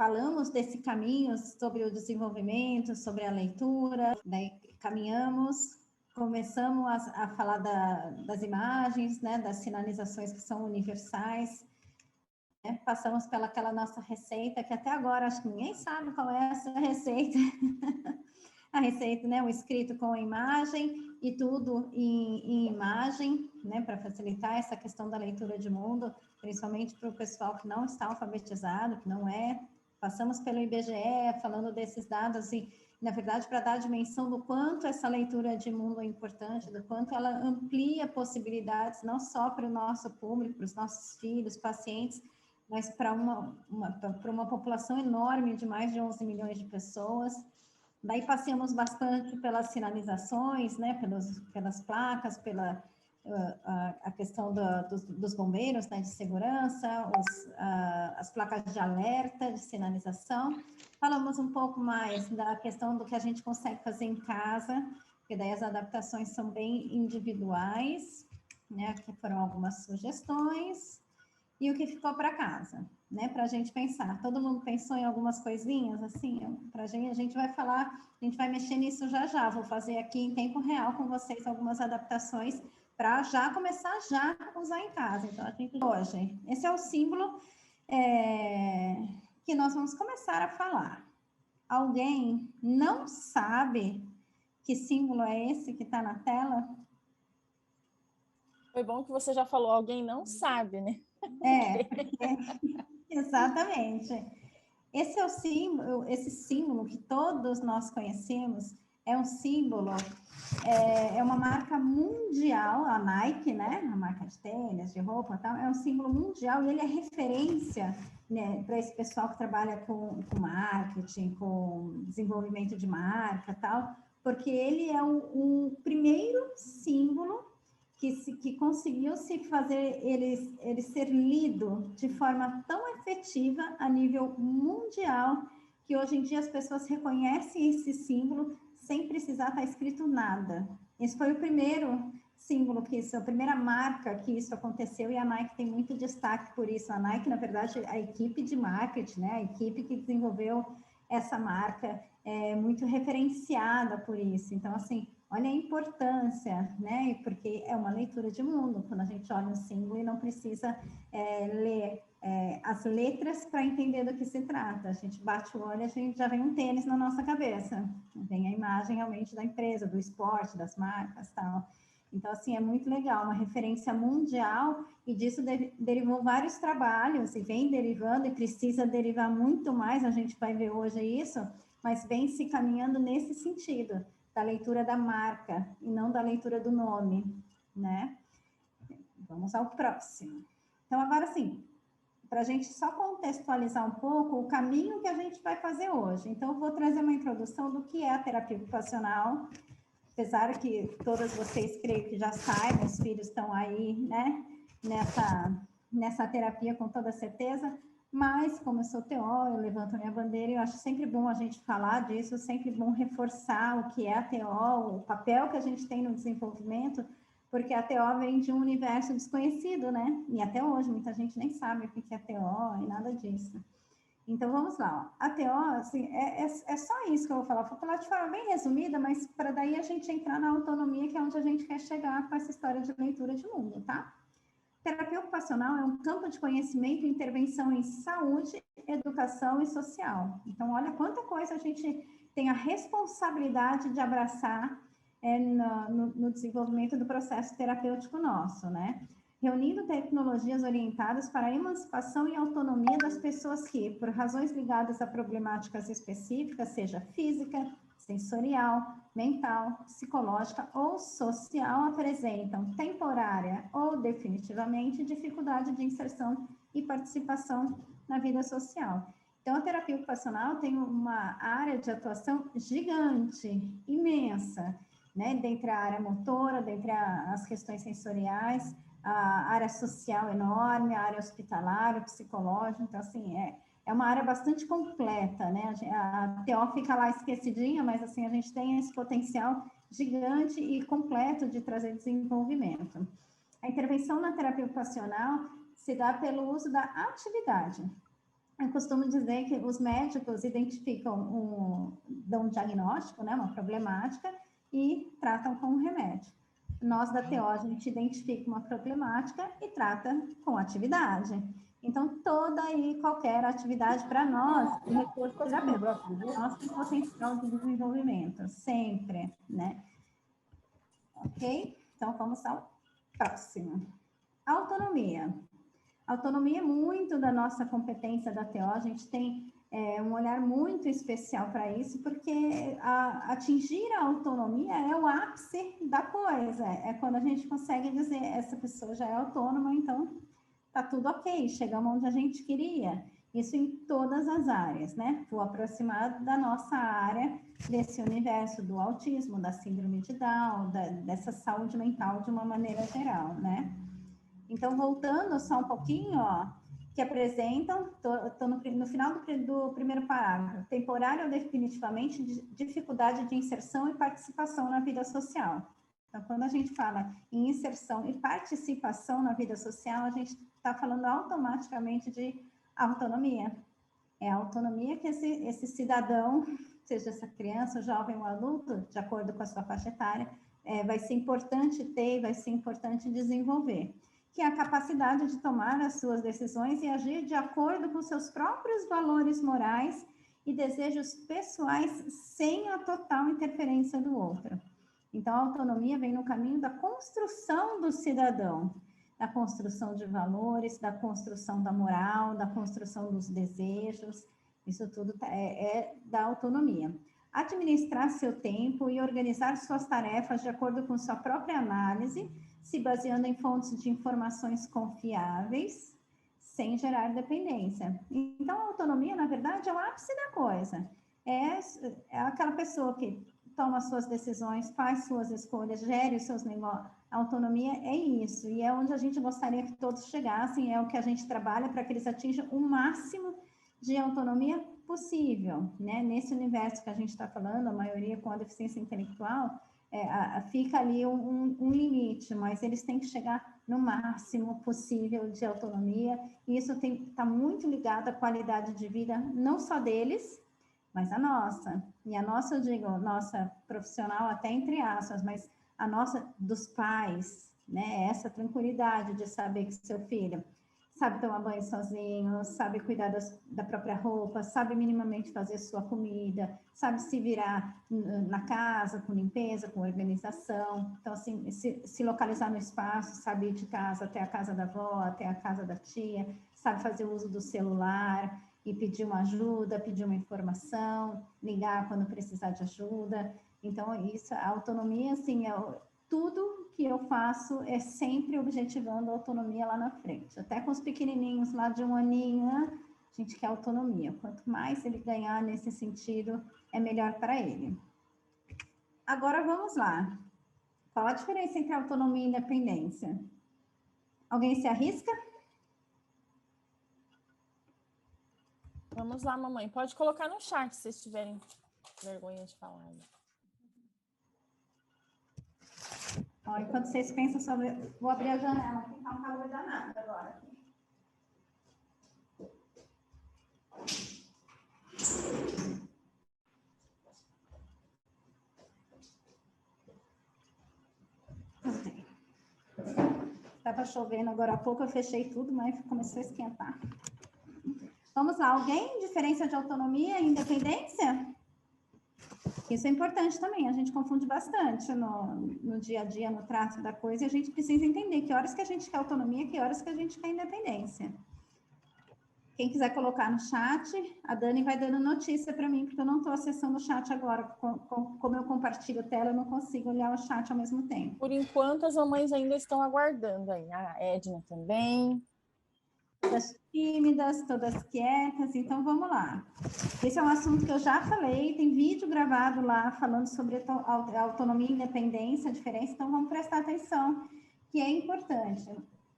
falamos desse caminho sobre o desenvolvimento, sobre a leitura, daí caminhamos, começamos a falar das imagens, né, das sinalizações que são universais, né, passamos pelaquela nossa receita, que até agora acho que ninguém sabe qual é essa receita, a receita, né, o escrito com a imagem e tudo em imagem, né, para facilitar essa questão da leitura de mundo, principalmente para o pessoal que não está alfabetizado, que não é. Passamos pelo IBGE falando desses dados e, na verdade, para dar a dimensão do quanto essa leitura de mundo é importante, do quanto ela amplia possibilidades, não só para o nosso público, para os nossos filhos, pacientes, mas para uma população enorme de mais de 11 milhões de pessoas. Daí passamos bastante pelas sinalizações, né, pelas placas, pela a questão dos bombeiros, né, de segurança, as placas de alerta, de sinalização. Falamos um pouco mais da questão do que a gente consegue fazer em casa, porque daí as adaptações são bem individuais, né, aqui foram algumas sugestões. E o que ficou para casa, né? Para a gente pensar. Todo mundo pensou em algumas coisinhas, assim, para a gente vai falar, a gente vai mexer nisso já já. Vou fazer aqui em tempo real com vocês algumas adaptações para já começar a usar em casa. Então, a gente hoje, esse é o símbolo que nós vamos começar a falar. Alguém não sabe que símbolo é esse que está na tela? Foi bom que você já falou, alguém não sabe, né? Exatamente. Esse é o símbolo, esse símbolo que todos nós conhecemos, é um símbolo, é uma marca mundial, a Nike, né? A marca de tênis, de roupa e tal, é um símbolo mundial e ele é referência, né, para esse pessoal que trabalha com marketing, com desenvolvimento de marca e tal, porque ele é o primeiro símbolo que conseguiu se fazer ele ser lido de forma tão efetiva a nível mundial, que hoje em dia as pessoas reconhecem esse símbolo sem precisar estar escrito nada. Esse foi o primeiro símbolo a primeira marca que isso aconteceu, e a Nike tem muito destaque por isso. A Nike, na verdade, a equipe de marketing, né, a equipe que desenvolveu essa marca é muito referenciada por isso. Então, assim, olha a importância, né? Porque é uma leitura de mundo, quando a gente olha um símbolo e não precisa ler as letras para entender do que se trata. A gente bate o olho, a gente já vem um tênis na nossa cabeça, vem a imagem realmente da empresa, do esporte, das marcas, tal. Então, assim, é muito legal, uma referência mundial, e disso derivou vários trabalhos, e vem derivando, e precisa derivar muito mais, a gente vai ver hoje isso, mas vem se caminhando nesse sentido, da leitura da marca, e não da leitura do nome, né? Vamos ao próximo. Então, agora sim, para a gente só contextualizar um pouco o caminho que a gente vai fazer hoje. Então, eu vou trazer uma introdução do que é a terapia ocupacional, apesar que todas vocês creio que já saibam, os filhos estão aí, né, nessa terapia com toda certeza, mas como eu sou TO, eu levanto a minha bandeira e eu acho sempre bom a gente falar disso, sempre bom reforçar o que é a TO, o papel que a gente tem no desenvolvimento, porque a TO vem de um universo desconhecido, né, e até hoje muita gente nem sabe o que é TO e nada disso. Então, vamos lá. Ó. A TO, assim, é só isso que eu vou falar. Vou falar de forma bem resumida, mas para daí a gente entrar na autonomia, que é onde a gente quer chegar com essa história de leitura de mundo, tá? Terapia ocupacional é um campo de conhecimento e intervenção em saúde, educação e social. Então, olha quanta coisa a gente tem a responsabilidade de abraçar no desenvolvimento do processo terapêutico nosso, né? Reunindo tecnologias orientadas para a emancipação e autonomia das pessoas que, por razões ligadas a problemáticas específicas, seja física, sensorial, mental, psicológica ou social, apresentam temporária ou definitivamente dificuldade de inserção e participação na vida social. Então, a terapia ocupacional tem uma área de atuação gigante, imensa, né? Dentre a área motora, dentre as questões sensoriais, a área social enorme, a área hospitalar, psicológica, então, assim, é uma área bastante completa, né? A TO fica lá esquecidinha, mas, assim, a gente tem esse potencial gigante e completo de trazer desenvolvimento. A intervenção na terapia ocupacional se dá pelo uso da atividade. Eu costumo dizer que os médicos identificam, dão um diagnóstico, né, uma problemática, e tratam com um remédio. Nós, da TO, a gente identifica uma problemática e trata com atividade. Então, toda e qualquer atividade para nós, o recurso terapêutico, nós temos potencial de desenvolvimento, sempre, né? Ok? Então, vamos ao próximo. Autonomia. Autonomia é muito da nossa competência da TO, a gente tem um olhar muito especial para isso, porque atingir a autonomia é o ápice da coisa, é quando a gente consegue dizer, essa pessoa já é autônoma, então tá tudo ok, chegamos onde a gente queria. Isso em todas as áreas, né? Vou aproximar da nossa área, desse universo do autismo, da síndrome de Down, dessa saúde mental de uma maneira geral, né? Então, voltando só um pouquinho, ó, que apresentam, estou no final do primeiro parágrafo, temporário ou definitivamente, dificuldade de inserção e participação na vida social. Então, quando a gente fala em inserção e participação na vida social, a gente está falando automaticamente de autonomia. É a autonomia que esse cidadão, seja essa criança, jovem ou adulto, de acordo com a sua faixa etária, vai ser importante ter, vai ser importante desenvolver, que é a capacidade de tomar as suas decisões e agir de acordo com seus próprios valores morais e desejos pessoais, sem a total interferência do outro. Então, a autonomia vem no caminho da construção do cidadão, da construção de valores, da construção da moral, da construção dos desejos, isso tudo é da autonomia. Administrar seu tempo e organizar suas tarefas de acordo com sua própria análise, se baseando em fontes de informações confiáveis, sem gerar dependência. Então, a autonomia, na verdade, é o ápice da coisa. É aquela pessoa que toma suas decisões, faz suas escolhas, gere os seus negócios. A autonomia é isso, e é onde a gente gostaria que todos chegassem, é o que a gente trabalha para que eles atinjam o máximo de autonomia possível, né? Nesse universo que a gente está falando, a maioria com a deficiência intelectual, fica ali um limite, mas eles têm que chegar no máximo possível de autonomia, e isso está muito ligado à qualidade de vida, não só deles, mas a nossa. E a nossa, eu digo, nossa profissional até entre aspas, mas a nossa dos pais, né? Essa tranquilidade de saber que seu filho sabe tomar banho sozinho, sabe cuidar da própria roupa, sabe minimamente fazer sua comida, sabe se virar na casa, com limpeza, com organização. Então, assim, se localizar no espaço, sabe ir de casa até a casa da avó, até a casa da tia, sabe fazer uso do celular e pedir uma ajuda, pedir uma informação, ligar quando precisar de ajuda. Então, isso, a autonomia, assim, tudo que eu faço é sempre objetivando a autonomia lá na frente. Até com os pequenininhos lá de 1 aninho, a gente quer autonomia. Quanto mais ele ganhar nesse sentido, é melhor para ele. Agora, vamos lá. Qual a diferença entre autonomia e independência? Alguém se arrisca? Vamos lá, mamãe. Pode colocar no chat se vocês tiverem vergonha de falar. Ó, enquanto vocês pensam sobre... Vou abrir a janela, porque tá um calor danado agora. Estava chovendo agora há pouco, eu fechei tudo, mas começou a esquentar. Vamos lá, alguém? Diferença de autonomia e independência? Isso é importante também, a gente confunde bastante no dia a dia, no trato da coisa, e a gente precisa entender que horas que a gente quer autonomia, que horas que a gente quer independência. Quem quiser colocar no chat, a Dani vai dando notícia para mim, porque eu não estou acessando o chat agora. Como eu compartilho tela, eu não consigo olhar o chat ao mesmo tempo. Por enquanto, as mamães ainda estão aguardando aí. A Edna também. Todas tímidas, todas quietas, então vamos lá. Esse é um assunto que eu já falei, tem vídeo gravado lá falando sobre autonomia e independência, a diferença, então vamos prestar atenção, que é importante.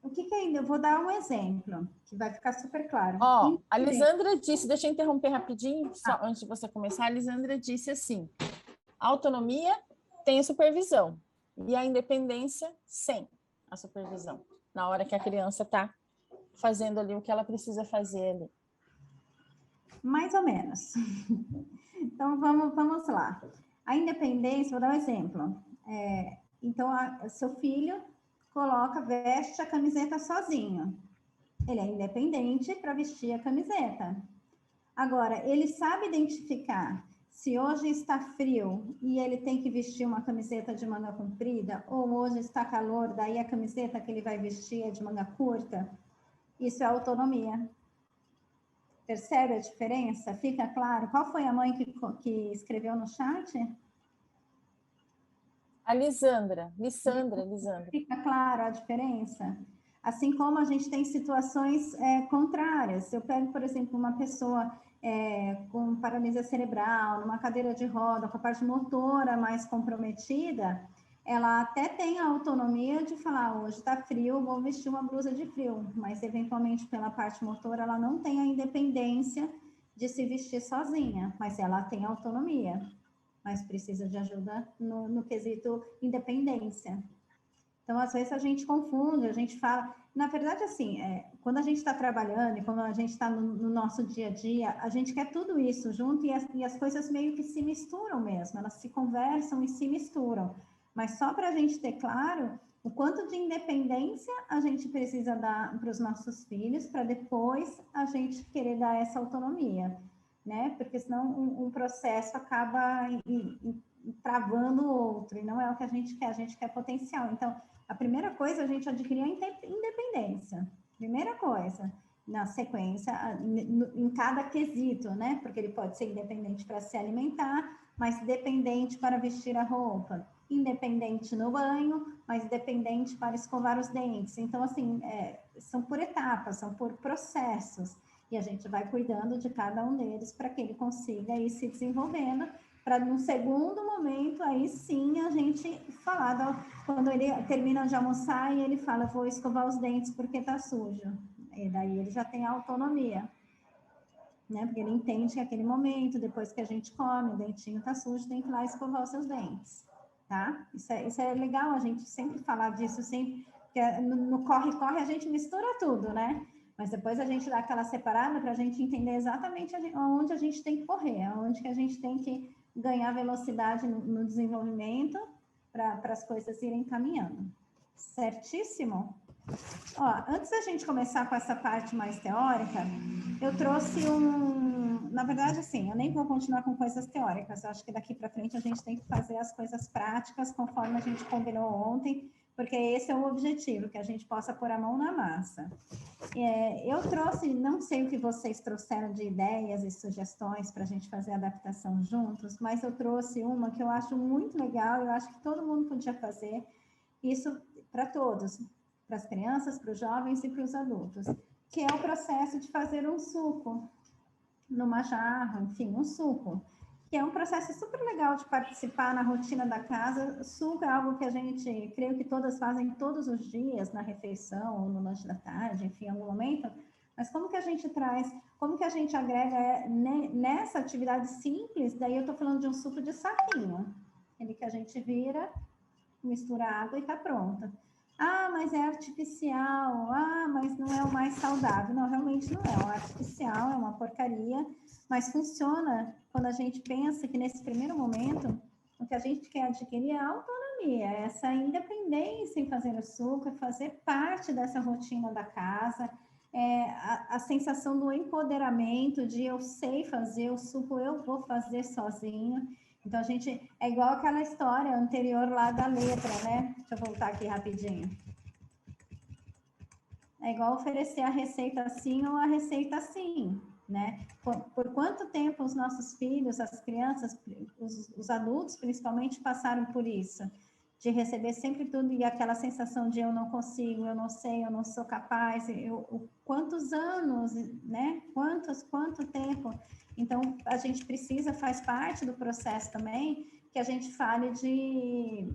O que ainda? Eu vou dar um exemplo, que vai ficar super claro. Ó, a Lisandra disse, deixa eu interromper rapidinho, só antes de você começar, a Lisandra disse assim, a autonomia tem a supervisão, e a independência sem a supervisão, na hora que a criança está fazendo ali o que ela precisa fazer ali. Mais ou menos. Então, vamos lá. A independência, vou dar um exemplo. Então, seu filho veste a camiseta sozinho. Ele é independente para vestir a camiseta. Agora, ele sabe identificar se hoje está frio e ele tem que vestir uma camiseta de manga comprida, ou hoje está calor, daí a camiseta que ele vai vestir é de manga curta. Isso é autonomia. Percebe a diferença? Fica claro? Qual foi a mãe que escreveu no chat? A Lisandra. Fica claro a diferença? Assim como a gente tem situações contrárias. Eu pego, por exemplo, uma pessoa com paralisia cerebral, numa cadeira de roda, com a parte motora mais comprometida, ela até tem a autonomia de falar, hoje está frio, vou vestir uma blusa de frio, mas eventualmente pela parte motora ela não tem a independência de se vestir sozinha, mas ela tem autonomia, mas precisa de ajuda no quesito independência. Então, às vezes a gente confunde, a gente fala... Na verdade, assim, quando a gente está trabalhando e quando a gente está no nosso dia a dia, a gente quer tudo isso junto e as coisas meio que se misturam mesmo, elas se conversam e se misturam. Mas só para a gente ter claro o quanto de independência a gente precisa dar para os nossos filhos, para depois a gente querer dar essa autonomia, né? Porque senão um processo acaba travando o outro, e não é o que a gente quer potencial. Então, a primeira coisa, a gente adquirir a independência. Primeira coisa, na sequência, em cada quesito, né? Porque ele pode ser independente para se alimentar, mas dependente para vestir a roupa. Independente no banho, mas dependente para escovar os dentes. Então, assim, são por etapas, são por processos. E a gente vai cuidando de cada um deles para que ele consiga ir se desenvolvendo, para num segundo momento, aí sim, a gente falar, quando ele termina de almoçar e ele fala, vou escovar os dentes porque tá sujo. E daí ele já tem a autonomia, né? Porque ele entende que aquele momento, depois que a gente come, o dentinho tá sujo, tem que ir lá escovar os seus dentes, tá? Isso é legal a gente sempre falar disso, sempre, porque no corre-corre a gente mistura tudo, né? Mas depois a gente dá aquela separada para a gente entender exatamente onde a gente tem que correr, onde que a gente tem que ganhar velocidade no desenvolvimento para as coisas irem caminhando. Certíssimo? Ó, antes da gente começar com essa parte mais teórica, eu trouxe na verdade, assim, eu nem vou continuar com coisas teóricas, eu acho que daqui para frente a gente tem que fazer as coisas práticas conforme a gente combinou ontem, porque esse é o objetivo, que a gente possa pôr a mão na massa. Eu trouxe, não sei o que vocês trouxeram de ideias e sugestões para a gente fazer a adaptação juntos, mas eu trouxe uma que eu acho muito legal, eu acho que todo mundo podia fazer, isso para todos, para as crianças, para os jovens e para os adultos, que é o processo de fazer um suco numa jarra, enfim, um suco, que é um processo super legal de participar na rotina da casa. Suco é algo que a gente, creio que todas fazem todos os dias, na refeição ou no lanche da tarde, enfim, em algum momento, mas como que a gente traz, como que a gente agrega nessa atividade simples, daí eu tô falando de um suco de saquinho, ele que a gente vira, mistura água e tá pronta. Ah, mas é artificial. Ah, mas não é o mais saudável. Não, realmente não é. O artificial é uma porcaria, mas funciona quando a gente pensa que nesse primeiro momento o que a gente quer adquirir é a autonomia, essa independência em fazer o suco, é fazer parte dessa rotina da casa, a sensação do empoderamento, de eu sei fazer o suco, eu vou fazer sozinho. Então, a gente, é igual aquela história anterior lá da letra, né? Deixa eu voltar aqui rapidinho. É igual oferecer a receita assim ou a receita assim, né? Por quanto tempo os nossos filhos, as crianças, os adultos principalmente, passaram por isso? De receber sempre tudo e aquela sensação de eu não consigo, eu não sei, eu não sou capaz, quantos anos, né? Quanto tempo? Então, a gente precisa, faz parte do processo também, que a gente fale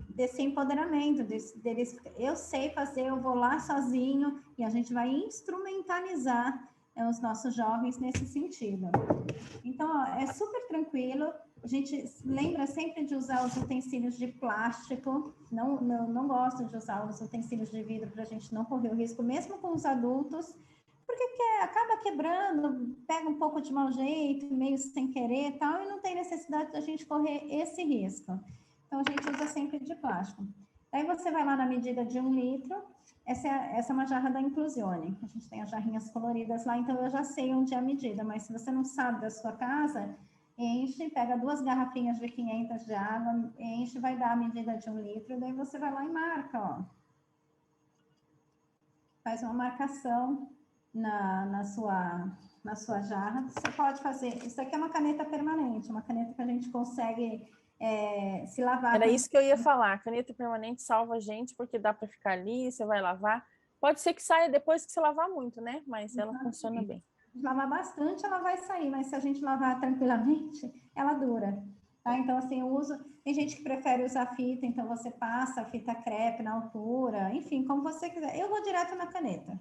desse empoderamento, deles, eu sei fazer, eu vou lá sozinho, e a gente vai instrumentalizar os nossos jovens nesse sentido. Então, ó, é super tranquilo, a gente lembra sempre de usar os utensílios de plástico, não gosto de usar os utensílios de vidro para a gente não correr o risco, mesmo com os adultos, porque acaba quebrando, pega um pouco de mau jeito, meio sem querer e tal, e não tem necessidade da gente correr esse risco. Então, a gente usa sempre de plástico. Aí você vai lá na medida de 1 litro, essa é uma jarra da Inclusione, a gente tem as jarrinhas coloridas lá, então eu já sei onde é a medida, mas se você não sabe da sua casa, enche, pega 2 garrafinhas de 500 de água, enche, vai dar a medida de 1 litro, daí você vai lá e marca, ó. Faz uma marcação na sua jarra. Você pode fazer, isso aqui é uma caneta permanente, uma caneta que a gente consegue se lavar. Era isso que eu ia falar, a caneta permanente salva a gente, porque dá para ficar ali, você vai lavar. Pode ser que saia depois que você lavar muito, né? Mas ela funciona bem. Se lavar bastante, ela vai sair, mas se a gente lavar tranquilamente, ela dura. Tá? Então, assim, eu uso. Tem gente que prefere usar fita, então você passa a fita crepe na altura, enfim, como você quiser. Eu vou direto na caneta.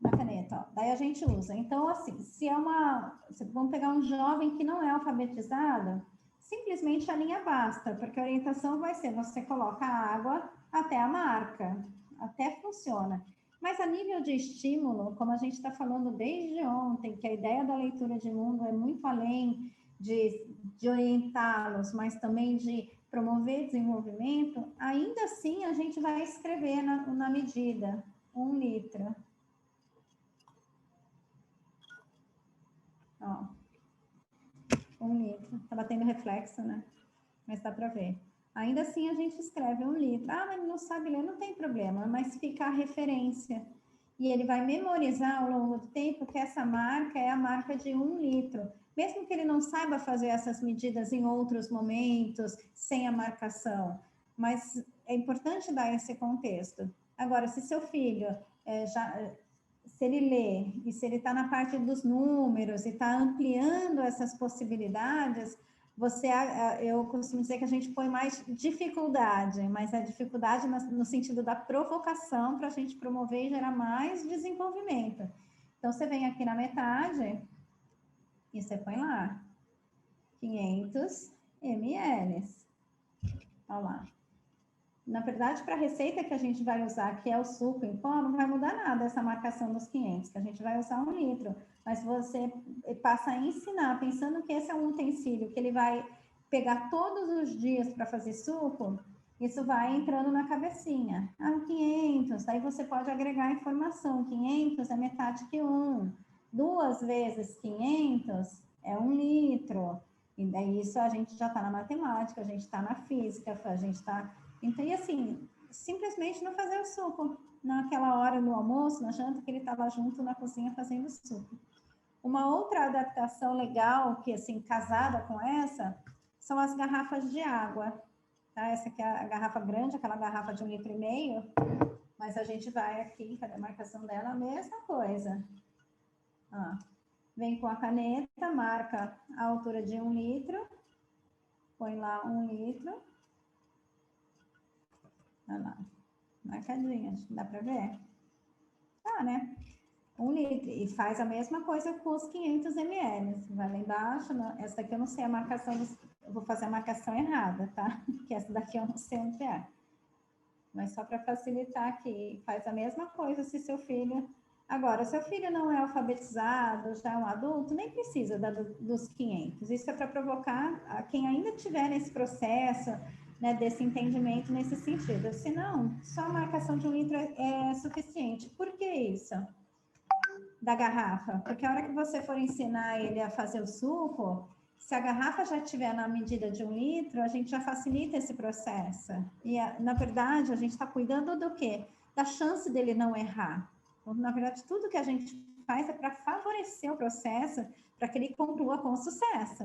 Na caneta, ó. Daí a gente usa. Então, assim, se é vamos pegar um jovem que não é alfabetizado, simplesmente a linha basta, porque a orientação vai ser: você coloca a água até a marca, até funciona. Mas a nível de estímulo, como a gente está falando desde ontem, que a ideia da leitura de mundo é muito além de orientá-los, mas também de promover desenvolvimento, ainda assim a gente vai escrever na medida 1 litro. Ó, 1 litro. Tá batendo reflexo, né? Mas dá para ver. Ainda assim, a gente escreve 1 litro. Ah, mas não sabe ler, não tem problema, mas fica a referência. E ele vai memorizar ao longo do tempo que essa marca é a marca de 1 litro. Mesmo que ele não saiba fazer essas medidas em outros momentos, sem a marcação. Mas é importante dar esse contexto. Agora, se seu filho se ele lê e se ele está na parte dos números e está ampliando essas possibilidades, eu costumo dizer que a gente põe mais dificuldade, mas é dificuldade no sentido da provocação para a gente promover e gerar mais desenvolvimento. Então, você vem aqui na metade e você põe lá 500 ml. Olha lá. Na verdade, para a receita que a gente vai usar, que é o suco em pó, não vai mudar nada essa marcação dos 500, que a gente vai usar 1 litro. Mas você passa a ensinar, pensando que esse é um utensílio que ele vai pegar todos os dias para fazer suco, isso vai entrando na cabecinha. Ah, 500, daí você pode agregar informação. 500 é metade que 1. 2 vezes 500 é 1 litro. E daí isso a gente já está na matemática, a gente está na física, a gente está... Então, e assim, simplesmente não fazer o suco naquela hora no almoço, na janta, que ele estava junto na cozinha fazendo suco. Uma outra adaptação legal, que assim, casada com essa, são as garrafas de água. Tá? Essa aqui é a garrafa grande, aquela garrafa de 1,5 litro, mas a gente vai aqui, cadê a marcação dela? A mesma coisa. Ó, vem com a caneta, marca a altura de 1 litro, põe lá 1 litro. Olha lá, marcadinha, dá para ver? Tá, né? 1 litro. E faz a mesma coisa com os 500 ml. Vai lá embaixo, essa daqui eu não sei a marcação, eu vou fazer a marcação errada, tá? Porque essa daqui eu não sei onde é. Mas só para facilitar aqui, faz a mesma coisa se seu filho... Agora, seu filho não é alfabetizado, já é um adulto, nem precisa dos 500. Isso é para provocar a quem ainda estiver nesse processo, né, desse entendimento nesse sentido. Se não, só a marcação de 1 litro é suficiente. Por que isso? Da garrafa? Porque a hora que você for ensinar ele a fazer o suco, se a garrafa já estiver na medida de 1 litro, a gente já facilita esse processo. E, na verdade, a gente está cuidando do quê? Da chance dele não errar. Então, na verdade, tudo que a gente faz é para favorecer o processo, para que ele conclua com sucesso.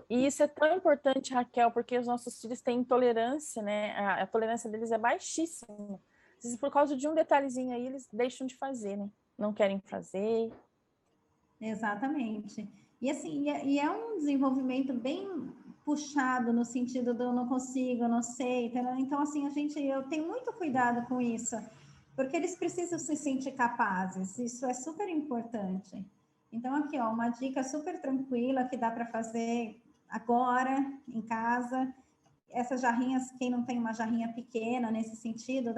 Isso é tão importante, Raquel, porque os nossos filhos têm intolerância, né? A tolerância deles é baixíssima. Às vezes, por causa de um detalhezinho aí, eles deixam de fazer, né? Não querem fazer. Exatamente. E assim, é um desenvolvimento bem puxado no sentido do eu não consigo, eu não sei. Então, assim, eu tenho muito cuidado com isso, porque eles precisam se sentir capazes. Isso é super importante. Então, aqui, ó, uma dica super tranquila que dá para fazer agora, em casa. essas jarrinhas, quem não tem uma jarrinha pequena nesse sentido,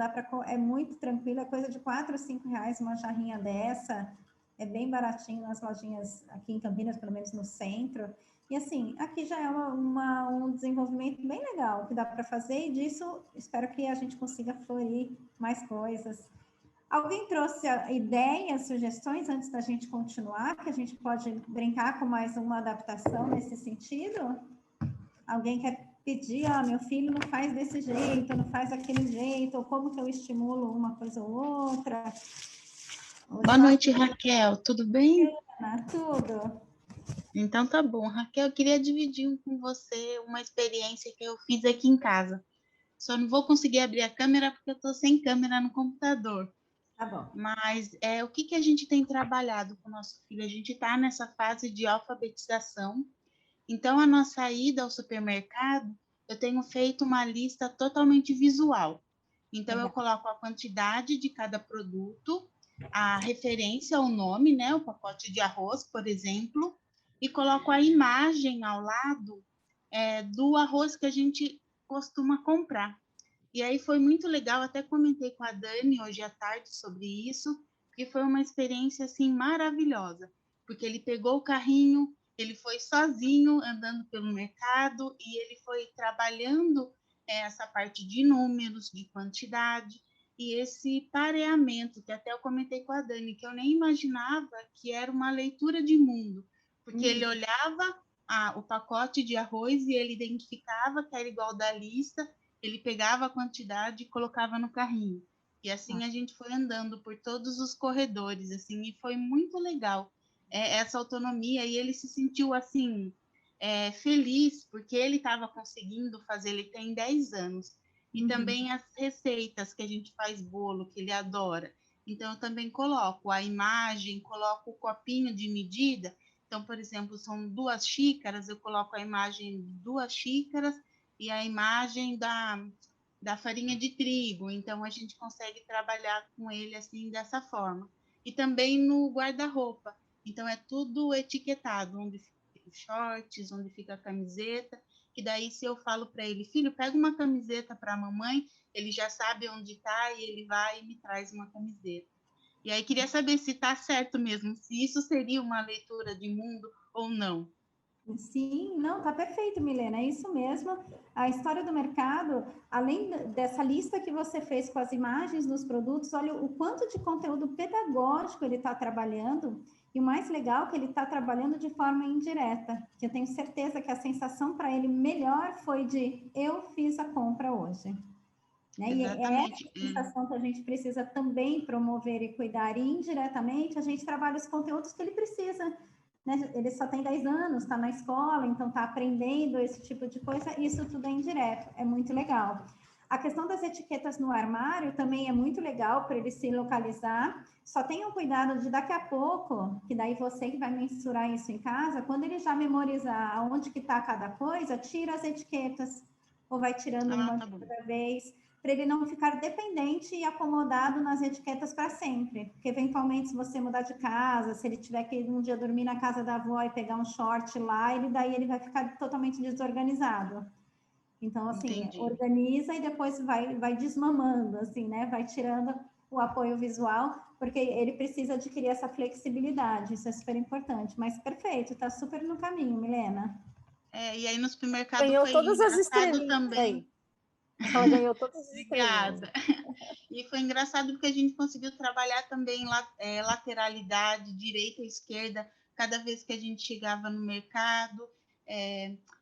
é muito tranquilo, é coisa de 4 ou 5 reais uma jarrinha dessa, é bem baratinho nas lojinhas aqui em Campinas, pelo menos no centro. E assim, aqui já é um desenvolvimento bem legal que dá para fazer, e disso espero que a gente consiga florir mais coisas. Alguém trouxe ideias, sugestões antes da gente continuar, que a gente pode brincar com mais uma adaptação nesse sentido? Alguém quer pedir, meu filho não faz desse jeito, não faz daquele jeito, ou como que eu estimulo uma coisa ou outra? Boa noite, Raquel, tudo bem? Tudo. Então tá bom. Raquel, eu queria dividir com você uma experiência que eu fiz aqui em casa. Só não vou conseguir abrir a câmera porque eu estou sem câmera no computador. Tá bom. Mas o que a gente tem trabalhado com o nosso filho? A gente está nessa fase de alfabetização. Então, a nossa ida ao supermercado, eu tenho feito uma lista totalmente visual. Então, eu coloco a quantidade de cada produto, a referência ao nome, né? O pacote de arroz, por exemplo, e coloco a imagem ao lado do arroz que a gente costuma comprar. E aí foi muito legal, até comentei com a Dani hoje à tarde sobre isso, que foi uma experiência assim maravilhosa, porque ele pegou o carrinho, ele foi sozinho andando pelo mercado e ele foi trabalhando essa parte de números, de quantidade e esse pareamento, que até eu comentei com a Dani, que eu nem imaginava que era uma leitura de mundo, porque ele olhava o pacote de arroz e ele identificava que era igual da lista, ele pegava a quantidade e colocava no carrinho. E assim a gente foi andando por todos os corredores, assim, e foi muito legal essa autonomia. E ele se sentiu, assim, feliz, porque ele estava conseguindo fazer, ele tem 10 anos. E também as receitas que a gente faz bolo, que ele adora. Então, eu também coloco a imagem, coloco o copinho de medida. Então, por exemplo, são 2 xícaras, eu coloco a imagem de 2 xícaras, e a imagem da farinha de trigo. Então, a gente consegue trabalhar com ele assim, dessa forma. E também no guarda-roupa. Então, é tudo etiquetado, onde fica os shorts, onde fica a camiseta. E daí, se eu falo para ele, filho, pega uma camiseta para a mamãe, ele já sabe onde está e ele vai e me traz uma camiseta. E aí, queria saber se está certo mesmo, se isso seria uma leitura de mundo ou não. Sim, não, tá perfeito, Milena, é isso mesmo. A história do mercado, além dessa lista que você fez com as imagens dos produtos, olha o quanto de conteúdo pedagógico ele está trabalhando, e o mais legal é que ele está trabalhando de forma indireta, que eu tenho certeza que a sensação para ele melhor foi de eu fiz a compra hoje. Né? E é essa sensação que a gente precisa também promover e cuidar, e indiretamente a gente trabalha os conteúdos que ele precisa. Né? Ele só tem 10 anos, está na escola, então está aprendendo esse tipo de coisa, isso tudo é indireto, é muito legal. A questão das etiquetas no armário também é muito legal para ele se localizar, só tenham cuidado de daqui a pouco, que daí você que vai mensurar isso em casa, quando ele já memorizar onde que está cada coisa, tira as etiquetas, ou vai tirando uma de cada vez, para ele não ficar dependente e acomodado nas etiquetas para sempre. Porque, eventualmente, se você mudar de casa, se ele tiver que um dia dormir na casa da avó e pegar um short lá, daí ele vai ficar totalmente desorganizado. Então, assim, Entendi. Organiza e depois vai desmamando, assim, né? Vai tirando o apoio visual, porque ele precisa adquirir essa flexibilidade, isso é super importante. Mas perfeito, tá super no caminho, Milena. E aí no supermercado ganhou foi todas as engraçado também. Aí. Ela ganhou todas as Obrigada. E foi engraçado porque a gente conseguiu trabalhar também lateralidade, direita e esquerda, cada vez que a gente chegava no mercado,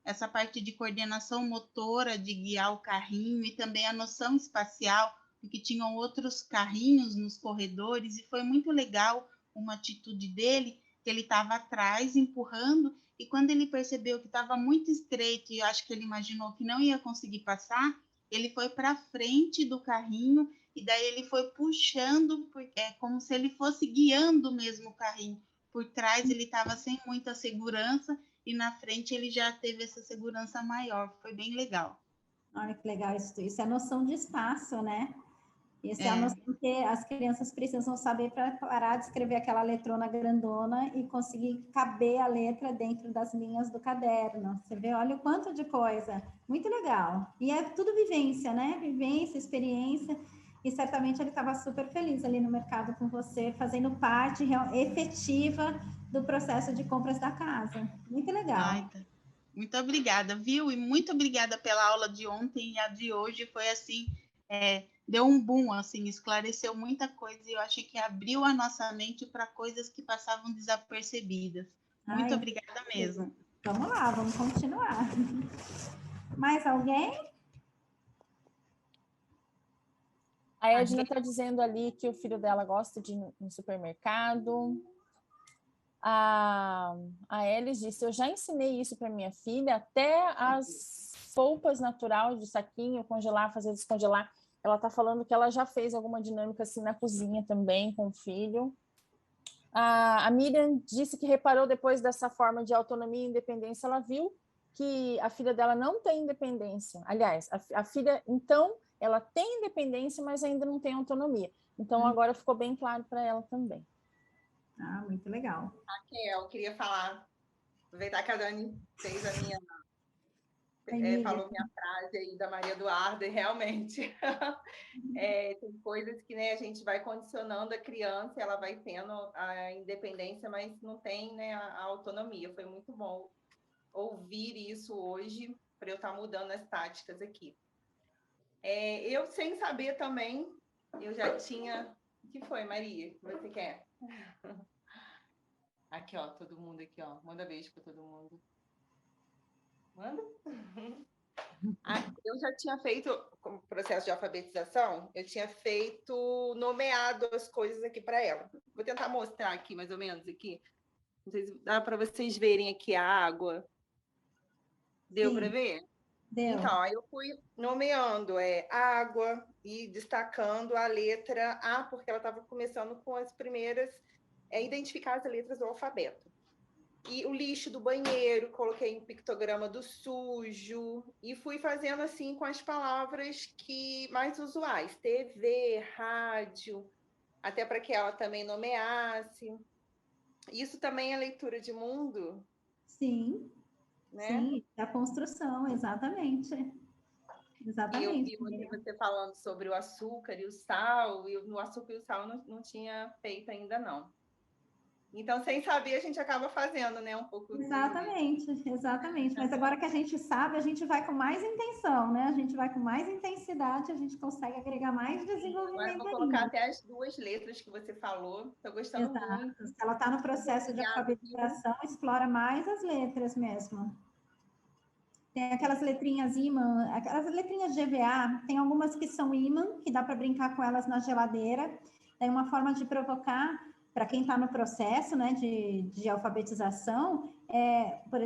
essa parte de coordenação motora, de guiar o carrinho, e também a noção espacial, porque tinham outros carrinhos nos corredores, e foi muito legal uma atitude dele, que ele estava atrás, empurrando, e quando ele percebeu que estava muito estreito, e eu acho que ele imaginou que não ia conseguir passar, ele foi para frente do carrinho e daí ele foi puxando, como se ele fosse guiando mesmo o carrinho. Por trás ele estava sem muita segurança e na frente ele já teve essa segurança maior. Foi bem legal. Olha que legal isso é noção de espaço, né? Essa é a noção que as crianças precisam saber para parar de escrever aquela letrona grandona e conseguir caber a letra dentro das linhas do caderno. Você vê, olha o quanto de coisa. Muito legal. E é tudo vivência, né? Vivência, experiência. E certamente ele estava super feliz ali no mercado com você, fazendo parte efetiva do processo de compras da casa. Muito legal. Ai, tá. Muito obrigada, viu? E muito obrigada pela aula de ontem e a de hoje. Foi assim, deu um boom, assim, esclareceu muita coisa e eu achei que abriu a nossa mente para coisas que passavam desapercebidas. Muito obrigada mesmo. Vamos lá, vamos continuar. Mais alguém? A Edna está dizendo ali que o filho dela gosta de ir no supermercado. A Elis disse, eu já ensinei isso para minha filha, até as polpas natural de saquinho, congelar, fazer descongelar. Ela está falando que ela já fez alguma dinâmica assim na cozinha também com o filho. A Miriam disse que reparou depois dessa forma de autonomia e independência, ela viu que a filha dela não tem independência. Aliás, a filha, então, ela tem independência, mas ainda não tem autonomia. Então, agora ficou bem claro para ela também. Ah, muito legal. Raquel, eu queria falar, aproveitar que a Dani fez a minha, falou minha frase aí da Maria Eduarda, e realmente tem coisas que, né, a gente vai condicionando a criança, ela vai tendo a independência, mas não tem, né, a autonomia. Foi muito bom ouvir isso hoje, para eu estar mudando as táticas aqui. Eu, sem saber também, eu já tinha... O que foi, Maria? Você quer? Aqui, ó, todo mundo aqui, ó. Manda beijo para todo mundo. Manda. Eu já tinha feito, como processo de alfabetização, eu tinha nomeado as coisas aqui para ela. Vou tentar mostrar aqui, mais ou menos, aqui. Não sei se dá para vocês verem aqui a água. Deu para ver? Deu. Então, aí eu fui nomeando água e destacando a letra A, porque ela estava começando com as primeiras, identificar as letras do alfabeto. E o lixo do banheiro, coloquei em pictograma do sujo, e fui fazendo assim com as palavras que mais usuais, TV, rádio, até para que ela também nomeasse. Isso também é leitura de mundo? Sim. Né? Sim, a construção, exatamente. Exatamente. E eu vi você falando sobre o açúcar e o sal, e no açúcar e o sal não tinha feito ainda, não. Então, sem saber, a gente acaba fazendo, né? Um pouco. Exatamente, exatamente. Mas agora que a gente sabe, a gente vai com mais intenção, né? A gente vai com mais intensidade, a gente consegue agregar mais desenvolvimento. Agora vou colocar até as duas letras que você falou. Estou gostando muito. Se ela está no processo de alfabetização, explora mais as letras mesmo. Tem aquelas letrinhas imã, aquelas letrinhas GVA, tem algumas que são imã, que dá para brincar com elas na geladeira. É uma forma de provocar, para quem está no processo, né, de alfabetização,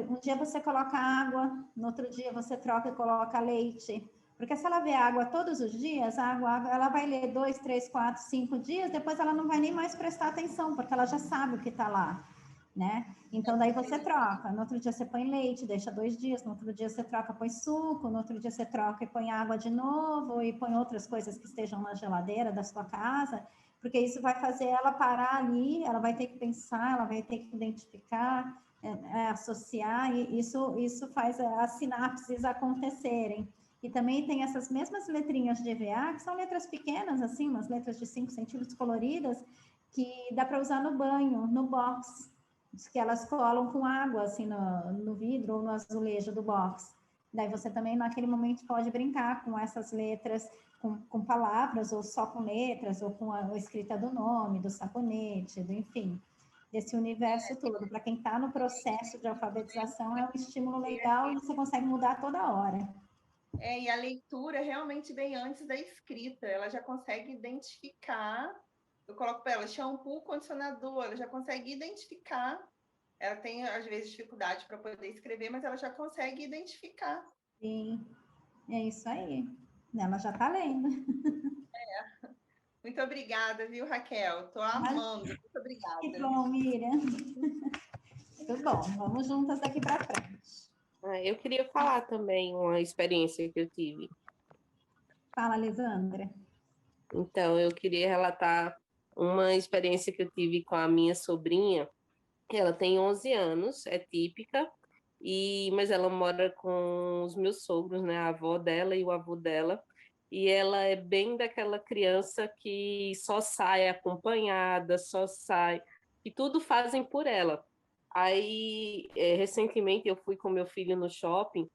um dia você coloca água, no outro dia você troca e coloca leite. Porque se ela vê água todos os dias, a água, ela vai ler 2, 3, 4, 5 dias, depois ela não vai nem mais prestar atenção, porque ela já sabe o que está lá. Né? Então, daí você troca. No outro dia você põe leite, deixa 2 dias. No outro dia você troca, põe suco. No outro dia você troca e põe água de novo. E põe outras coisas que estejam na geladeira da sua casa. Porque isso vai fazer ela parar ali. Ela vai ter que pensar, ela vai ter que identificar, associar. E isso faz as sinapses acontecerem. E também tem essas mesmas letrinhas de EVA, que são letras pequenas, assim, umas letras de 5 centímetros coloridas, que dá para usar no banho, no box. Que elas colam com água, assim, no vidro ou no azulejo do box. Daí você também, naquele momento, pode brincar com essas letras, com palavras, ou só com letras, ou com a escrita do nome, do sabonete, enfim, desse universo todo. Para quem está no processo de alfabetização, é um estímulo legal e você consegue mudar toda hora. E a leitura realmente vem antes da escrita, ela já consegue identificar. Eu coloco para ela shampoo, condicionador, ela já consegue identificar. Ela tem, às vezes, dificuldade para poder escrever, mas ela já consegue identificar. Sim, é isso aí. Ela já está lendo. Muito obrigada, viu, Raquel? Estou amando. Muito obrigada. Que bom, Miriam. Muito bom. Vamos juntas daqui para frente. Eu queria falar também uma experiência que eu tive. Fala, Lisandra. Então, eu queria relatar uma experiência que eu tive com a minha sobrinha. Ela tem 11 anos, é típica, mas ela mora com os meus sogros, né? A avó dela e o avô dela. E ela é bem daquela criança que só sai acompanhada, só sai, e tudo fazem por ela. Aí, recentemente, eu fui com meu filho no shopping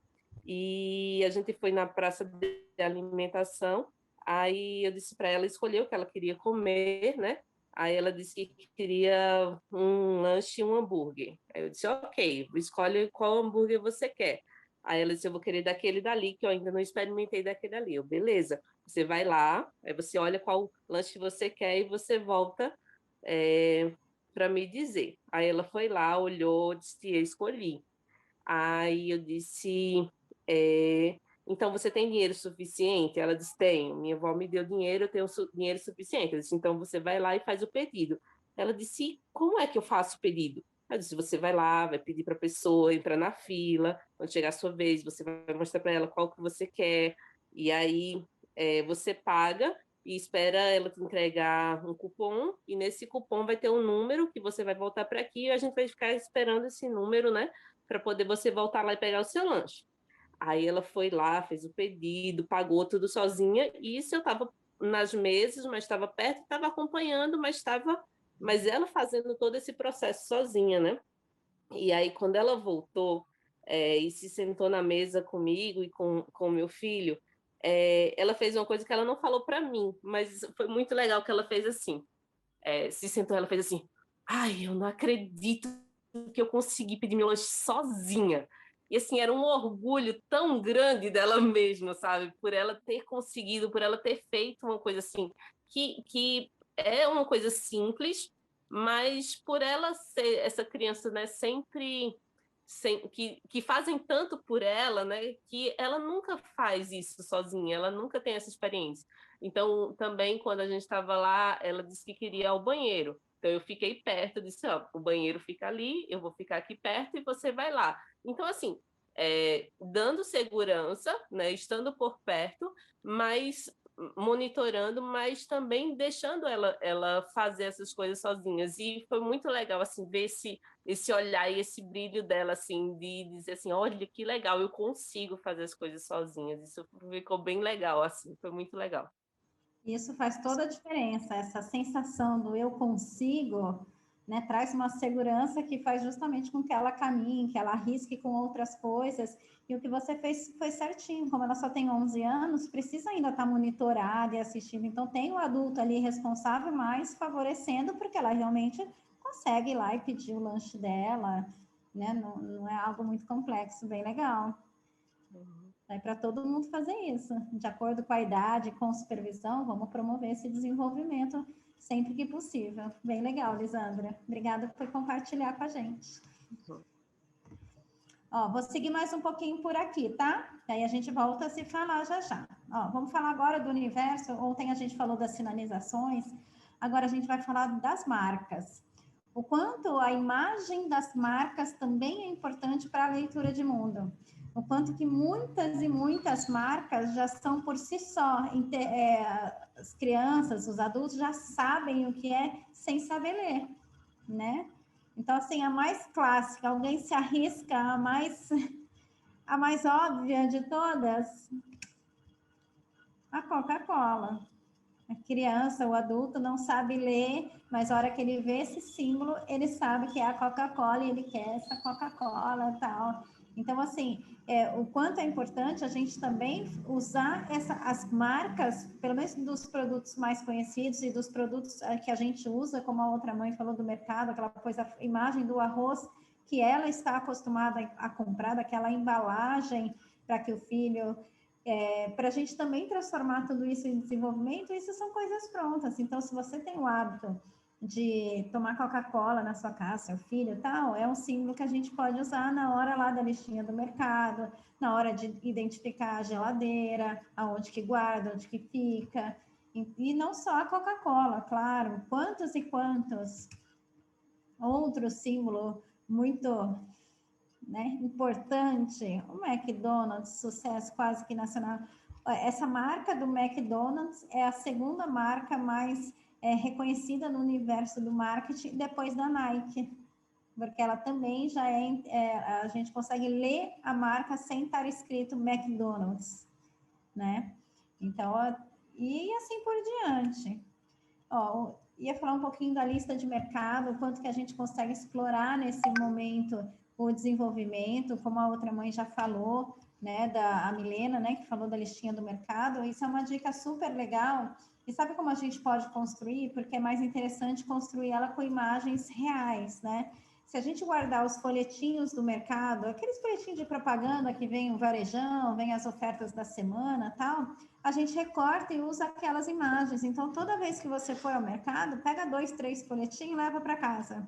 e a gente foi na praça de alimentação. Aí eu disse para ela escolher o que ela queria comer, né? Aí ela disse que queria um lanche e um hambúrguer. Aí eu disse, ok, escolhe qual hambúrguer você quer. Aí ela disse, eu vou querer daquele dali, que eu ainda não experimentei daquele dali. Eu, beleza, você vai lá, aí você olha qual lanche você quer e você volta para me dizer. Aí ela foi lá, olhou, disse, eu escolhi. Aí eu disse, então você tem dinheiro suficiente? Ela disse, tenho. Minha avó me deu dinheiro, eu tenho dinheiro suficiente. Eu disse, então você vai lá e faz o pedido. Ela disse, como é que eu faço o pedido? Eu disse, você vai lá, vai pedir para a pessoa, entrar na fila, quando chegar a sua vez, você vai mostrar para ela qual que você quer, e aí você paga e espera ela te entregar um cupom, e nesse cupom vai ter um número que você vai voltar para aqui e a gente vai ficar esperando esse número, né, para poder você voltar lá e pegar o seu lanche. Aí ela foi lá, fez o pedido, pagou tudo sozinha, e isso eu estava nas mesas, mas estava perto, estava acompanhando, mas ela fazendo todo esse processo sozinha, né? E aí, quando ela voltou e se sentou na mesa comigo e com o meu filho, ela fez uma coisa que ela não falou para mim, mas foi muito legal que ela fez assim. Se sentou, ela fez assim, ai, eu não acredito que eu consegui pedir meu lanche sozinha. E assim, era um orgulho tão grande dela mesma, sabe? Por ela ter conseguido, por ela ter feito uma coisa assim, que é uma coisa simples, mas por ela ser essa criança, né, que fazem tanto por ela, né, que ela nunca faz isso sozinha, ela nunca tem essa experiência. Então, também, quando a gente estava lá, ela disse que queria ir ao banheiro. Então, eu fiquei perto, disse, ó, o banheiro fica ali, eu vou ficar aqui perto e você vai lá. Então, assim, dando segurança, né, estando por perto, mas monitorando, mas também deixando ela fazer essas coisas sozinhas. E foi muito legal, assim, ver esse olhar e esse brilho dela, assim, de dizer assim, olha, que legal, eu consigo fazer as coisas sozinhas. Isso ficou bem legal, assim, foi muito legal. Isso faz toda a diferença, essa sensação do eu consigo, né, traz uma segurança que faz justamente com que ela caminhe, que ela arrisque com outras coisas, e o que você fez foi certinho, como ela só tem 11 anos, precisa ainda estar monitorada e assistindo, então tem o adulto ali responsável, mas favorecendo, porque ela realmente consegue ir lá e pedir o lanche dela, né, não é algo muito complexo, bem legal. É para todo mundo fazer isso, de acordo com a idade, com supervisão, vamos promover esse desenvolvimento sempre que possível. Bem legal, Lisandra. Obrigada por compartilhar com a gente. Ó, vou seguir mais um pouquinho por aqui, tá? Aí a gente volta a se falar já já. Ó, vamos falar agora do universo. Ontem a gente falou das sinalizações, agora a gente vai falar das marcas. O quanto a imagem das marcas também é importante para a leitura de mundo. O quanto que muitas e muitas marcas já são por si só, as crianças, os adultos já sabem o que é sem saber ler, né? Então, assim, a mais clássica, alguém se arrisca a mais óbvia de todas, a Coca-Cola. A criança, o adulto não sabe ler, mas a hora que ele vê esse símbolo, ele sabe que é a Coca-Cola e ele quer essa Coca-Cola e tal. Então, assim, o quanto é importante a gente também usar as marcas, pelo menos dos produtos mais conhecidos e dos produtos que a gente usa, como a outra mãe falou do mercado, aquela coisa, a imagem do arroz que ela está acostumada a comprar, daquela embalagem para que o filho... para a gente também transformar tudo isso em desenvolvimento, isso são coisas prontas. Então, se você tem o hábito de tomar Coca-Cola na sua casa, seu filho e tal, é um símbolo que a gente pode usar na hora lá da listinha do mercado, na hora de identificar a geladeira, aonde que guarda, onde que fica. E não só a Coca-Cola, claro, quantos e quantos outros símbolos muito... né, importante, o McDonald's, sucesso quase que nacional, essa marca do McDonald's é a segunda marca mais reconhecida no universo do marketing, depois da Nike, porque ela também já a gente consegue ler a marca sem estar escrito McDonald's, né? Então, e assim por diante. Ó, ia falar um pouquinho da lista de mercado, o quanto que a gente consegue explorar nesse momento o desenvolvimento, como a outra mãe já falou, né, a Milena, né, que falou da listinha do mercado. Isso é uma dica super legal. E sabe como a gente pode construir? Porque é mais interessante construir ela com imagens reais, né? Se a gente guardar os folhetinhos do mercado, aqueles folhetinhos de propaganda que vem o varejão, vem as ofertas da semana, tal, a gente recorta e usa aquelas imagens. Então, toda vez que você for ao mercado, pega 2, 3 folhetinhos e leva para casa,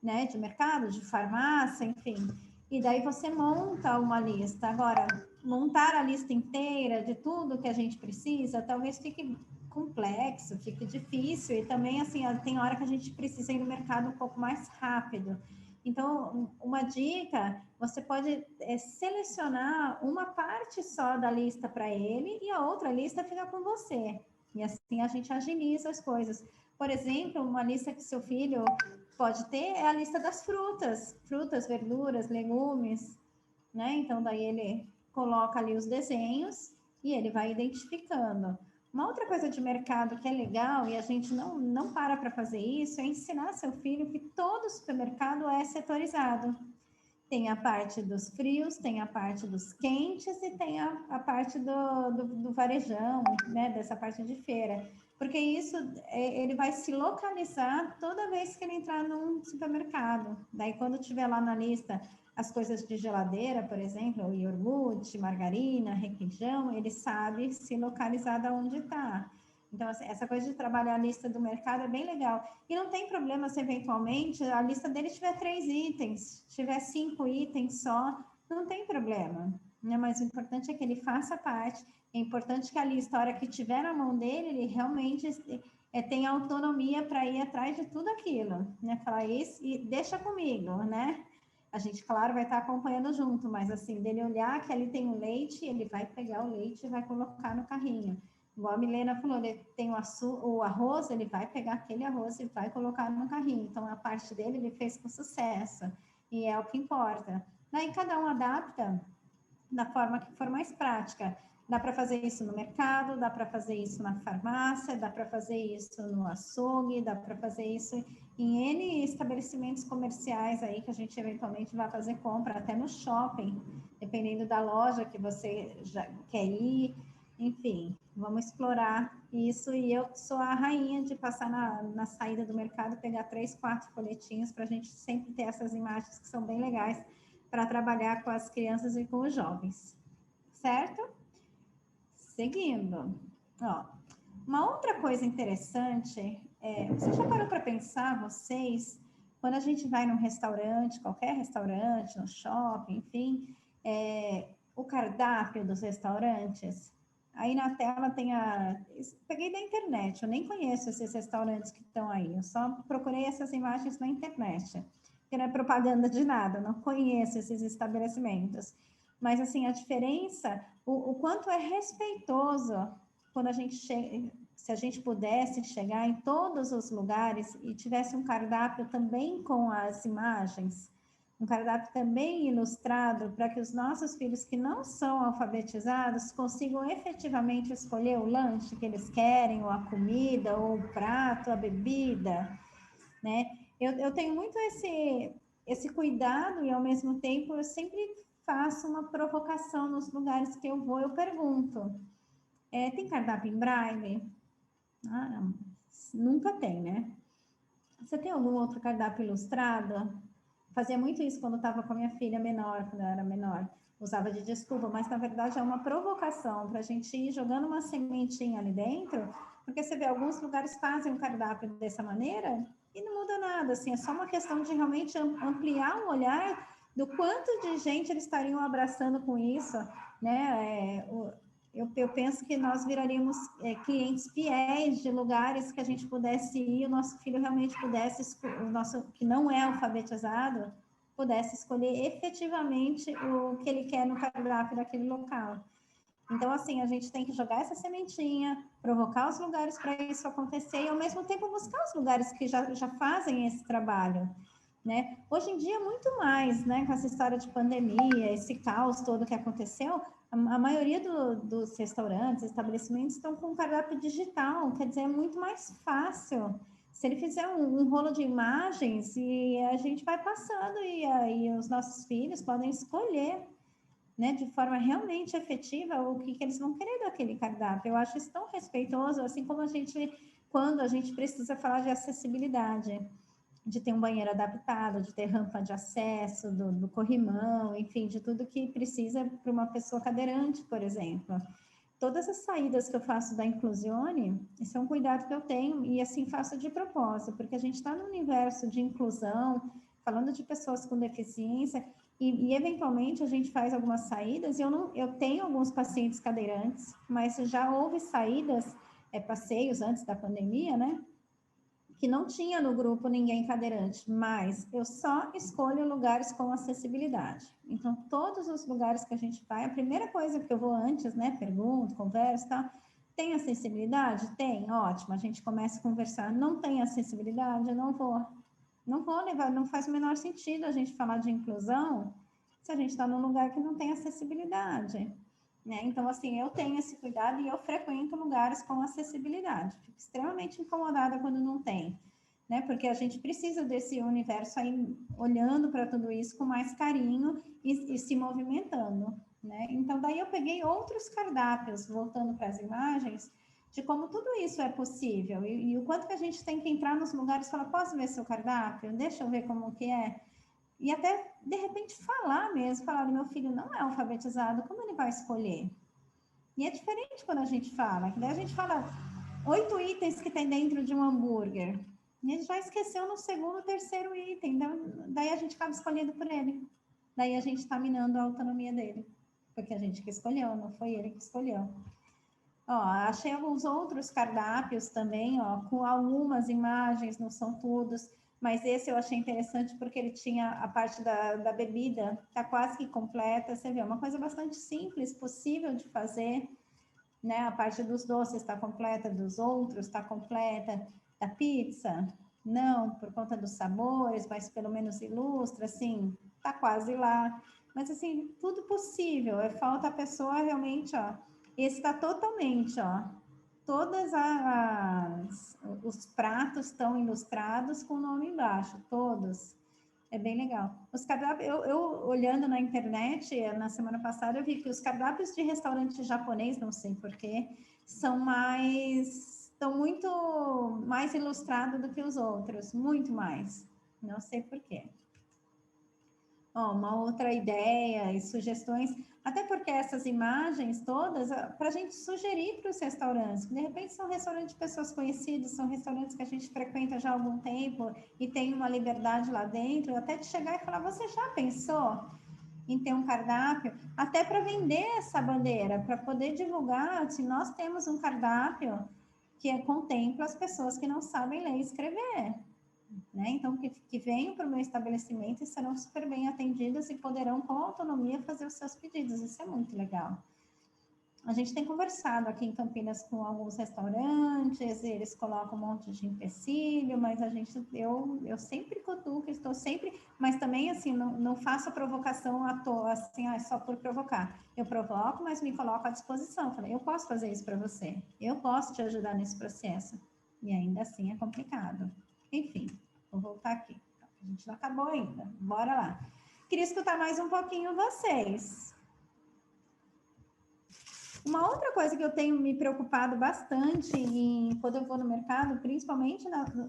né? De mercado, de farmácia, enfim. E daí você monta uma lista. Agora, montar a lista inteira de tudo que a gente precisa, talvez fique complexo, fique difícil. E também, assim, tem hora que a gente precisa ir no mercado um pouco mais rápido. Então, uma dica, você pode selecionar uma parte só da lista para ele e a outra lista fica com você. E assim a gente agiliza as coisas. Por exemplo, uma lista que seu filho pode ter é a lista das frutas, verduras, legumes, né? Então, daí ele coloca ali os desenhos e ele vai identificando. Uma outra coisa de mercado que é legal, e a gente não para fazer isso, é ensinar seu filho que todo supermercado é setorizado. Tem a parte dos frios, tem a parte dos quentes e tem a parte do varejão, né? Dessa parte de feira. Porque isso, ele vai se localizar toda vez que ele entrar num supermercado. Daí, quando tiver lá na lista as coisas de geladeira, por exemplo, iogurte, margarina, requeijão, ele sabe se localizar de onde está. Então, assim, essa coisa de trabalhar a lista do mercado é bem legal. E não tem problema se, eventualmente, a lista dele tiver 3 itens, tiver 5 itens só, não tem problema, né? Mas o importante é que ele faça parte, é importante que a lista, a hora que tiver na mão dele, ele realmente tenha autonomia para ir atrás de tudo aquilo, né? Falar isso e deixa comigo, né? A gente, claro, vai estar acompanhando junto, mas assim, dele olhar que ali tem o leite, ele vai pegar o leite e vai colocar no carrinho. Igual a Milena falou, ele tem o arroz, ele vai pegar aquele arroz e vai colocar no carrinho. Então, a parte dele, ele fez com sucesso. E é o que importa. Daí, cada um adapta da forma que for mais prática. Dá para fazer isso no mercado, dá para fazer isso na farmácia, dá para fazer isso no açougue, dá para fazer isso em N estabelecimentos comerciais aí que a gente eventualmente vai fazer compra, até no shopping, dependendo da loja que você já quer ir. Enfim, vamos explorar isso. E eu sou a rainha de passar na saída do mercado, pegar 3, 4 folhetinhos para a gente sempre ter essas imagens que são bem legais para trabalhar com as crianças e com os jovens. Certo? Seguindo. Ó, uma outra coisa interessante, você já parou para pensar, vocês, quando a gente vai num restaurante, qualquer restaurante, no shopping, enfim, o cardápio dos restaurantes? Aí na tela tem peguei da internet, eu nem conheço esses restaurantes que estão aí, eu só procurei essas imagens na internet, que não é propaganda de nada, eu não conheço esses estabelecimentos. Mas, assim, a diferença, o quanto é respeitoso quando a gente chega, se a gente pudesse chegar em todos os lugares e tivesse um cardápio também com as imagens, um cardápio também ilustrado para que os nossos filhos que não são alfabetizados consigam efetivamente escolher o lanche que eles querem, ou a comida, ou o prato, a bebida, né? Eu tenho muito esse cuidado e, ao mesmo tempo, eu sempre faço uma provocação nos lugares que eu vou, eu pergunto, tem cardápio em braille? Ah, nunca tem, né? Você tem algum outro cardápio ilustrado? Fazia muito isso quando estava com a minha filha menor, quando eu era menor. Usava de desculpa, mas na verdade é uma provocação para a gente ir jogando uma sementinha ali dentro, porque você vê, alguns lugares fazem um cardápio dessa maneira e não muda nada, assim, é só uma questão de realmente ampliar o olhar do quanto de gente eles estariam abraçando com isso, né? Eu penso que nós viraríamos clientes fiéis de lugares que a gente pudesse ir, o nosso filho realmente pudesse, o nosso que não é alfabetizado, pudesse escolher efetivamente o que ele quer no cardápio daquele local. Então, assim, a gente tem que jogar essa sementinha, provocar os lugares para isso acontecer e, ao mesmo tempo, buscar os lugares que já fazem esse trabalho, né? Hoje em dia, muito mais, né? Com essa história de pandemia, esse caos todo que aconteceu, a maioria dos restaurantes, estabelecimentos estão com cardápio digital, quer dizer, é muito mais fácil. Se ele fizer um rolo de imagens e a gente vai passando e aí os nossos filhos podem escolher, né, de forma realmente efetiva o que eles vão querer daquele cardápio. Eu acho isso tão respeitoso, assim como quando a gente precisa falar de acessibilidade, de ter um banheiro adaptado, de ter rampa de acesso, do corrimão, enfim, de tudo que precisa para uma pessoa cadeirante, por exemplo. Todas as saídas que eu faço da Inclusione, isso é um cuidado que eu tenho e assim faço de propósito, porque a gente está no universo de inclusão, falando de pessoas com deficiência, e eventualmente a gente faz algumas saídas, eu tenho alguns pacientes cadeirantes, mas já houve saídas, passeios antes da pandemia, né? Que não tinha no grupo ninguém cadeirante, mas eu só escolho lugares com acessibilidade. Então, todos os lugares que a gente vai, a primeira coisa que eu vou antes, né, pergunto, converso, tá? Tem acessibilidade? Tem, ótimo. A gente começa a conversar. Não tem acessibilidade? Eu não vou levar, não faz o menor sentido a gente falar de inclusão se a gente está num lugar que não tem acessibilidade. Né? Então, assim, eu tenho esse cuidado e eu frequento lugares com acessibilidade. Fico extremamente incomodada quando não tem, né? Porque a gente precisa desse universo aí olhando para tudo isso com mais carinho e se movimentando, né? Então, daí eu peguei outros cardápios, voltando para as imagens, de como tudo isso é possível e o quanto que a gente tem que entrar nos lugares e falar, posso ver seu cardápio? Deixa eu ver como que é. E até, de repente, falar mesmo, falar, meu filho não é alfabetizado, como ele vai escolher? E é diferente quando a gente fala, que daí a gente fala 8 itens que tem dentro de um hambúrguer. E ele já esqueceu no segundo, terceiro item, daí a gente acaba escolhendo por ele. Daí a gente está minando a autonomia dele, porque a gente que escolheu, não foi ele que escolheu. Ó, achei alguns outros cardápios também, ó, com algumas imagens, não são todos, mas esse eu achei interessante porque ele tinha a parte da bebida, tá quase que completa, você vê, uma coisa bastante simples, possível de fazer, né? A parte dos doces está completa, dos outros está completa, da pizza, não, por conta dos sabores, mas pelo menos ilustra, assim, tá quase lá. Mas, assim, tudo possível, falta a pessoa realmente, ó, esse está totalmente, ó, os pratos estão ilustrados com o nome embaixo, todos. É bem legal. Os cardápios, eu olhando na internet, na semana passada, eu vi que os cardápios de restaurante japonês, não sei porquê, estão muito mais ilustrados do que os outros, muito mais. Não sei porquê. Ó, uma outra ideia e sugestões, até porque essas imagens todas, para a gente sugerir para os restaurantes, que de repente são restaurantes de pessoas conhecidas, são restaurantes que a gente frequenta já há algum tempo e tem uma liberdade lá dentro, até de chegar e falar, você já pensou em ter um cardápio? Até para vender essa bandeira, para poder divulgar, se nós temos um cardápio que contempla as pessoas que não sabem ler e escrever. Né? Então, que venham para o meu estabelecimento e serão super bem atendidas e poderão, com autonomia, fazer os seus pedidos. Isso é muito legal. A gente tem conversado aqui em Campinas com alguns restaurantes, eles colocam um monte de empecilho, mas eu sempre cutuco, estou sempre, mas também, assim, não faço a provocação à toa, assim, só por provocar. Eu provoco, mas me coloco à disposição. Falei, eu posso fazer isso para você, eu posso te ajudar nesse processo. E ainda assim é complicado. Enfim, vou voltar aqui. A gente não acabou ainda. Bora lá. Queria escutar mais um pouquinho vocês. Uma outra coisa que eu tenho me preocupado bastante quando eu vou no mercado, principalmente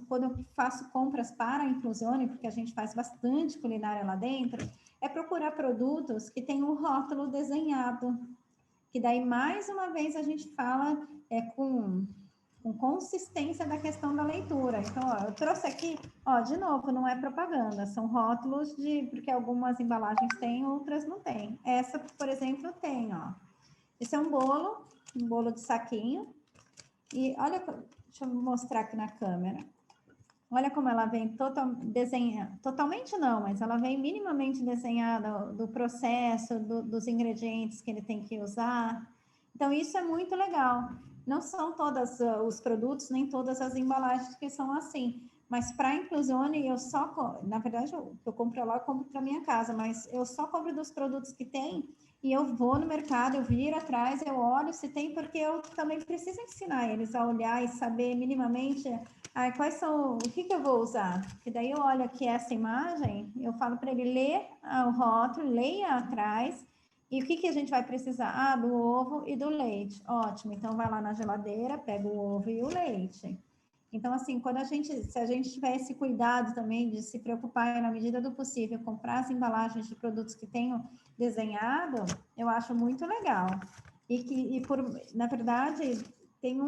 quando eu faço compras para a Inclusione, porque a gente faz bastante culinária lá dentro, é procurar produtos que tenham um rótulo desenhado. Que daí, mais uma vez, a gente fala com consistência da questão da leitura. Então, ó, eu trouxe aqui, ó, de novo, não é propaganda, são rótulos porque algumas embalagens têm, outras não têm. Essa, por exemplo, tem, ó. Esse é um bolo de saquinho. E olha, deixa eu mostrar aqui na câmera. Olha como ela vem desenhada, totalmente não, mas ela vem minimamente desenhada do processo, dos ingredientes que ele tem que usar. Então, isso é muito legal. Não são todos os produtos, nem todas as embalagens que são assim. Mas para a Inclusione, na verdade, eu compro lá, eu compro para minha casa, mas eu só compro dos produtos que tem e eu vou no mercado, eu viro atrás, eu olho se tem, porque eu também preciso ensinar eles a olhar e saber minimamente quais são, o que eu vou usar. Porque daí eu olho aqui essa imagem, eu falo para ele ler o rótulo, leia atrás. E o que a gente vai precisar? Ah, do ovo e do leite. Ótimo. Então, vai lá na geladeira, pega o ovo e o leite. Então, assim, se a gente tiver esse cuidado também de se preocupar, na medida do possível, comprar as embalagens de produtos que tenham desenhado, eu acho muito legal. Na verdade, tem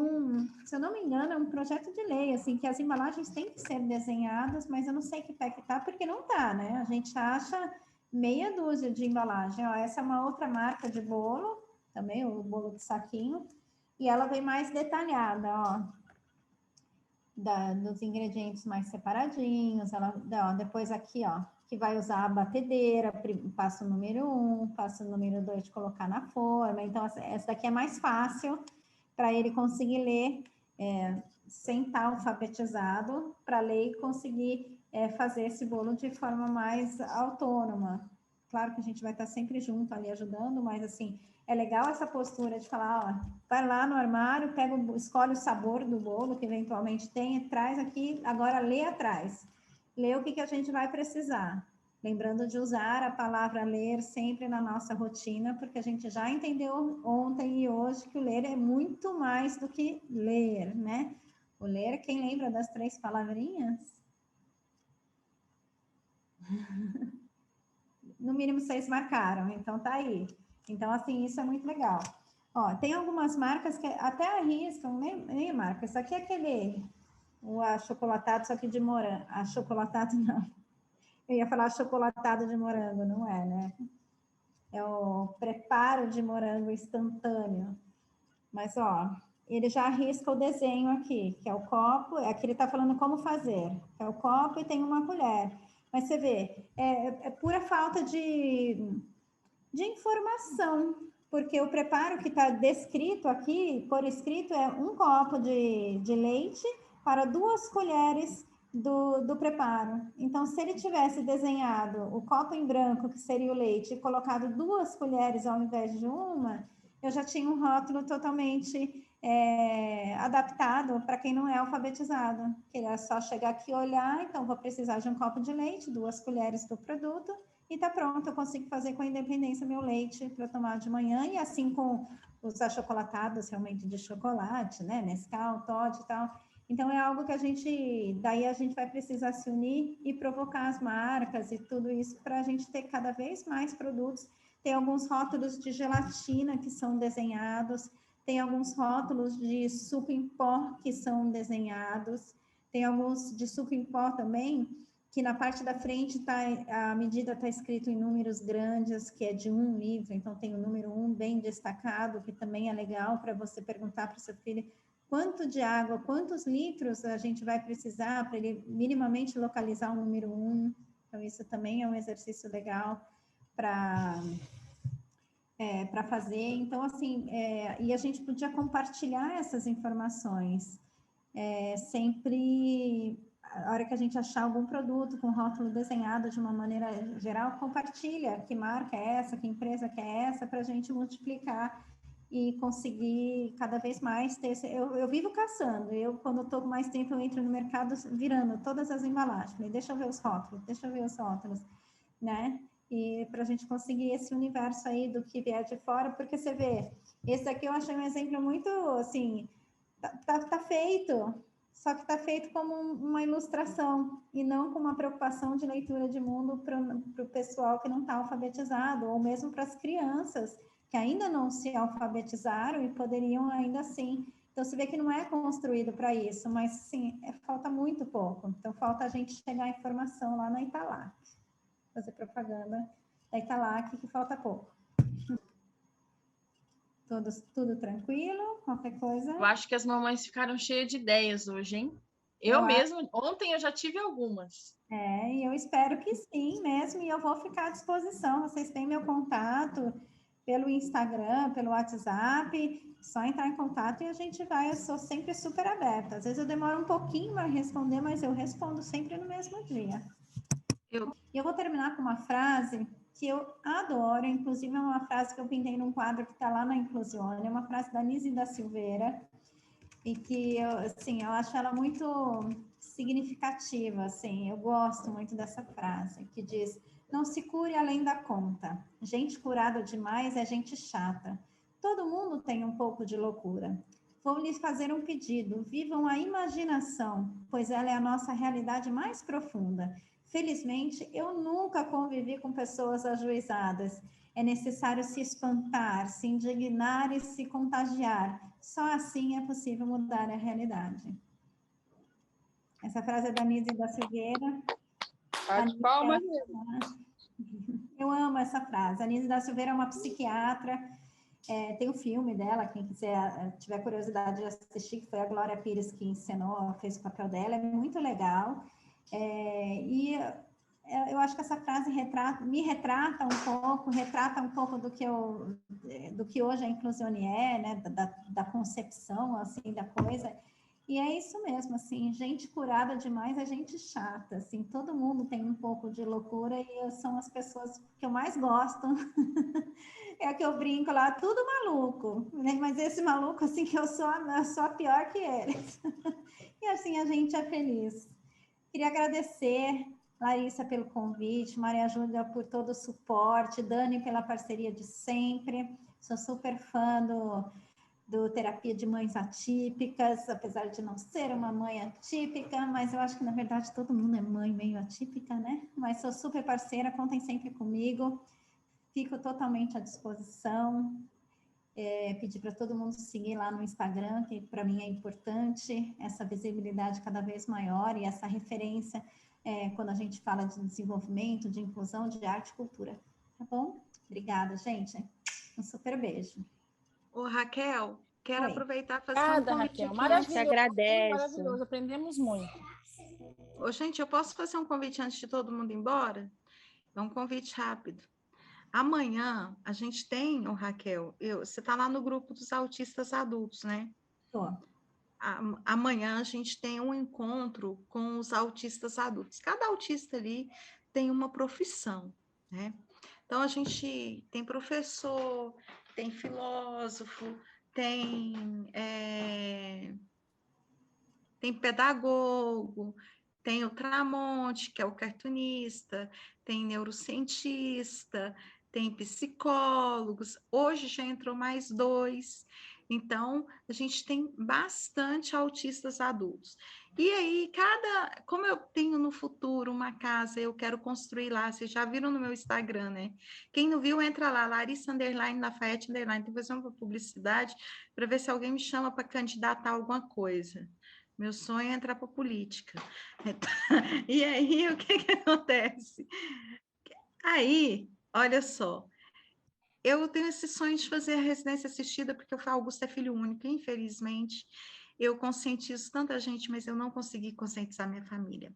se eu não me engano, é um projeto de lei, assim, que as embalagens têm que ser desenhadas, mas eu não sei que pé que tá, porque não tá, né? A gente acha meia dúzia de embalagem. Ó, essa é uma outra marca de bolo, também o bolo de saquinho, e ela vem mais detalhada, ó, dos ingredientes mais separadinhos. Depois aqui, ó, que vai usar a batedeira, passo número 1, passo número 2 de colocar na forma. Então, essa daqui é mais fácil para ele conseguir ler sem estar alfabetizado, para ler e conseguir fazer esse bolo de forma mais autônoma. Claro que a gente vai estar sempre junto ali ajudando, mas assim, é legal essa postura de falar, ó, vai lá no armário, escolhe o sabor do bolo que eventualmente tem, traz aqui, agora lê atrás. Lê o que a gente vai precisar. Lembrando de usar a palavra ler sempre na nossa rotina, porque a gente já entendeu ontem e hoje que o ler é muito mais do que ler, né? O ler, quem lembra das 3 palavrinhas? No mínimo 6 marcaram, então tá aí. Então, assim, isso é muito legal. Ó, tem algumas marcas que até arriscam, nem marca, isso aqui é aquele, o achocolatado, só que de morango. Achocolatado não. Eu ia falar chocolatado de morango, não é, né? É o preparo de morango instantâneo. Mas, ó, ele já arrisca o desenho aqui, que é o copo, aqui ele está falando como fazer, que é o copo e tem uma colher. Mas você vê, é pura falta de informação, porque o preparo que está descrito aqui, por escrito, é um copo de leite para 2 colheres do preparo. Então, se ele tivesse desenhado o copo em branco, que seria o leite, e colocado 2 colheres ao invés de uma, eu já tinha um rótulo totalmente adaptado para quem não é alfabetizado. Que é só chegar aqui e olhar, então vou precisar de um copo de leite, 2 colheres do produto, e tá pronto, eu consigo fazer com independência meu leite para tomar de manhã, e assim com os achocolatados realmente de chocolate, né, Nescau, Toddy e tal. Então é algo que daí a gente vai precisar se unir e provocar as marcas e tudo isso para a gente ter cada vez mais produtos. Tem alguns rótulos de gelatina que são desenhados, tem alguns rótulos de suco em pó que são desenhados, tem alguns de suco em pó também, que na parte da frente a medida está escrito em números grandes, que é de 1 litro, então tem o número 1 bem destacado, que também é legal para você perguntar para o seu filho quanto de água, quantos litros a gente vai precisar para ele minimamente localizar o número 1. Então, isso também é um exercício legal para fazer. Então, assim, e a gente podia compartilhar essas informações. Sempre, a hora que a gente achar algum produto com rótulo desenhado de uma maneira geral, compartilha que marca é essa, que empresa que é essa, para a gente multiplicar e conseguir cada vez mais ter eu vivo caçando, quando estou com mais tempo eu entro no mercado virando todas as embalagens, deixa eu ver os rótulos, né? E para a gente conseguir esse universo aí do que vier de fora, porque você vê, esse aqui eu achei um exemplo muito, assim, tá feito, só que tá feito como uma ilustração e não com uma preocupação de leitura de mundo para o pessoal que não está alfabetizado, ou mesmo para as crianças que ainda não se alfabetizaram e poderiam ainda assim. Então, você vê que não é construído para isso, mas sim, falta muito pouco. Então, falta a gente chegar à informação lá na Italac, fazer propaganda da Italac, que falta pouco. Tudo tranquilo? Qualquer coisa? Eu acho que as mamães ficaram cheias de ideias hoje, hein? Eu mesmo, ontem eu já tive algumas. E eu espero que sim mesmo, e eu vou ficar à disposição. Vocês têm meu contato, pelo Instagram, pelo WhatsApp, só entrar em contato e a gente vai. Eu sou sempre super aberta. Às vezes eu demoro um pouquinho para responder, mas eu respondo sempre no mesmo dia. E eu vou terminar com uma frase que eu adoro, inclusive é uma frase que eu pintei num quadro que está lá na Inclusione, é uma frase da Nise da Silveira, e que eu, assim, eu acho ela muito significativa, assim, eu gosto muito dessa frase, que diz: não se cure além da conta, gente curada demais é gente chata, todo mundo tem um pouco de loucura. Vou lhes fazer um pedido, vivam a imaginação, pois ela é a nossa realidade mais profunda. Felizmente, eu nunca convivi com pessoas ajuizadas. É necessário se espantar, se indignar e se contagiar. Só assim é possível mudar a realidade. Essa frase é da Nise da Silveira. Bate palmas. Eu amo essa frase. A Nise da Silveira é uma psiquiatra. Tem o filme dela, quem quiser, tiver curiosidade de assistir, que foi a Glória Pires que encenou, fez o papel dela. É muito legal. E eu acho que essa frase me retrata um pouco do que hoje a Inclusione é, né, da concepção, assim, da coisa. E é isso mesmo, assim, gente curada demais é gente chata, assim, todo mundo tem um pouco de loucura e são as pessoas que eu mais gosto. É que eu brinco lá, tudo maluco, né? Mas esse maluco, assim, que eu sou a pior que eles. E assim a gente é feliz. Queria agradecer, Larissa, pelo convite, Maria Júlia por todo o suporte, Dani pela parceria de sempre. Sou super fã do Terapia de Mães Atípicas, apesar de não ser uma mãe atípica, mas eu acho que, na verdade, todo mundo é mãe meio atípica, né? Mas sou super parceira, contem sempre comigo. Fico totalmente à disposição. Pedir para todo mundo seguir lá no Instagram, que para mim é importante, essa visibilidade cada vez maior e essa referência quando a gente fala de desenvolvimento, de inclusão, de arte e cultura. Tá bom? Obrigada, gente. Um super beijo. Ô, Raquel, quero Oi. aproveitar e fazer um convite Raquel. aqui. Maravilhoso. Agradeço. Maravilhoso, aprendemos muito. Ô, gente, eu posso fazer um convite antes de todo mundo ir embora? É um convite rápido. Amanhã a gente tem, ô Raquel, você está lá no grupo dos autistas adultos, né? Tô. Amanhã a gente tem um encontro com os autistas adultos. Cada autista ali tem uma profissão, né? Então a gente tem professor, tem filósofo, tem pedagogo, tem o Tramonte, que é o cartunista, tem neurocientista, tem psicólogos, hoje já entrou mais 2, então a gente tem bastante autistas adultos. E aí, como eu tenho no futuro uma casa, eu quero construir lá, vocês já viram no meu Instagram, né? Quem não viu, entra lá, Larissa _ Lafayette _, tem que fazer uma publicidade para ver se alguém me chama para candidatar alguma coisa. Meu sonho é entrar para a política. E aí, o que acontece? Aí, olha só, eu tenho esse sonho de fazer a residência assistida, porque o Augusto é filho único, infelizmente. Eu conscientizo tanta gente, mas eu não consegui conscientizar minha família.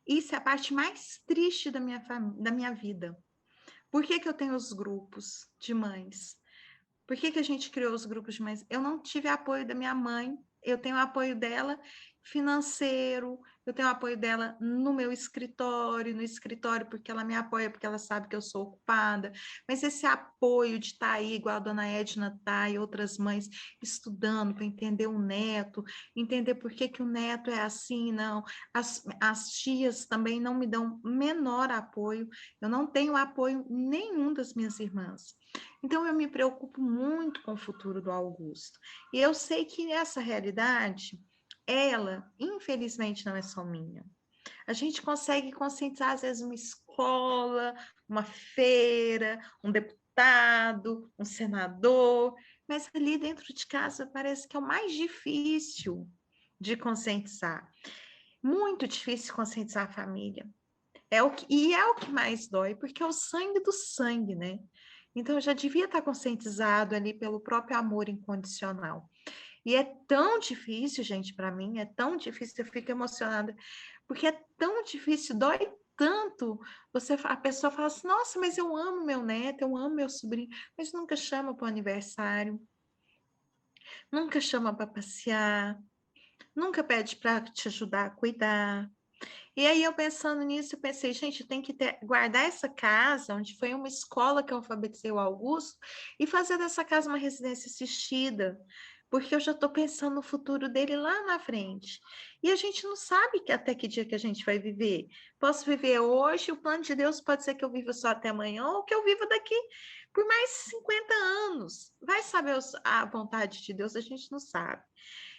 Isso é a parte mais triste da minha vida. Por que eu tenho os grupos de mães? Por que a gente criou os grupos de mães? Eu não tive apoio da minha mãe, eu tenho apoio dela financeiro, eu tenho apoio dela no meu escritório, porque ela me apoia, porque ela sabe que eu sou ocupada, mas esse apoio de estar aí, igual a dona Edna está e outras mães, estudando para entender o neto, entender por que o neto é assim, não, as tias também não me dão menor apoio, eu não tenho apoio nenhum das minhas irmãs. Então, eu me preocupo muito com o futuro do Augusto. E eu sei que essa realidade, ela, infelizmente, não é só minha. A gente consegue conscientizar, às vezes, uma escola, uma feira, um deputado, um senador, mas ali dentro de casa parece que é o mais difícil de conscientizar. Muito difícil conscientizar a família. É o que mais dói, porque é o sangue do sangue, né? Então, eu já devia estar conscientizado ali pelo próprio amor incondicional. E é tão difícil, gente, para mim, é tão difícil, eu fico emocionada, porque é tão difícil, dói tanto, a pessoa fala assim, nossa, mas eu amo meu neto, eu amo meu sobrinho, mas nunca chama para o aniversário, nunca chama para passear, nunca pede para te ajudar a cuidar. E aí, eu pensando nisso, eu pensei, gente, tem que guardar essa casa, onde foi uma escola que eu alfabetizei o Augusto, e fazer dessa casa uma residência assistida, porque eu já estou pensando no futuro dele lá na frente. E a gente não sabe até que dia que a gente vai viver. Posso viver hoje, o plano de Deus pode ser que eu viva só até amanhã, ou que eu viva daqui por mais 50 anos. Vai saber a vontade de Deus, a gente não sabe.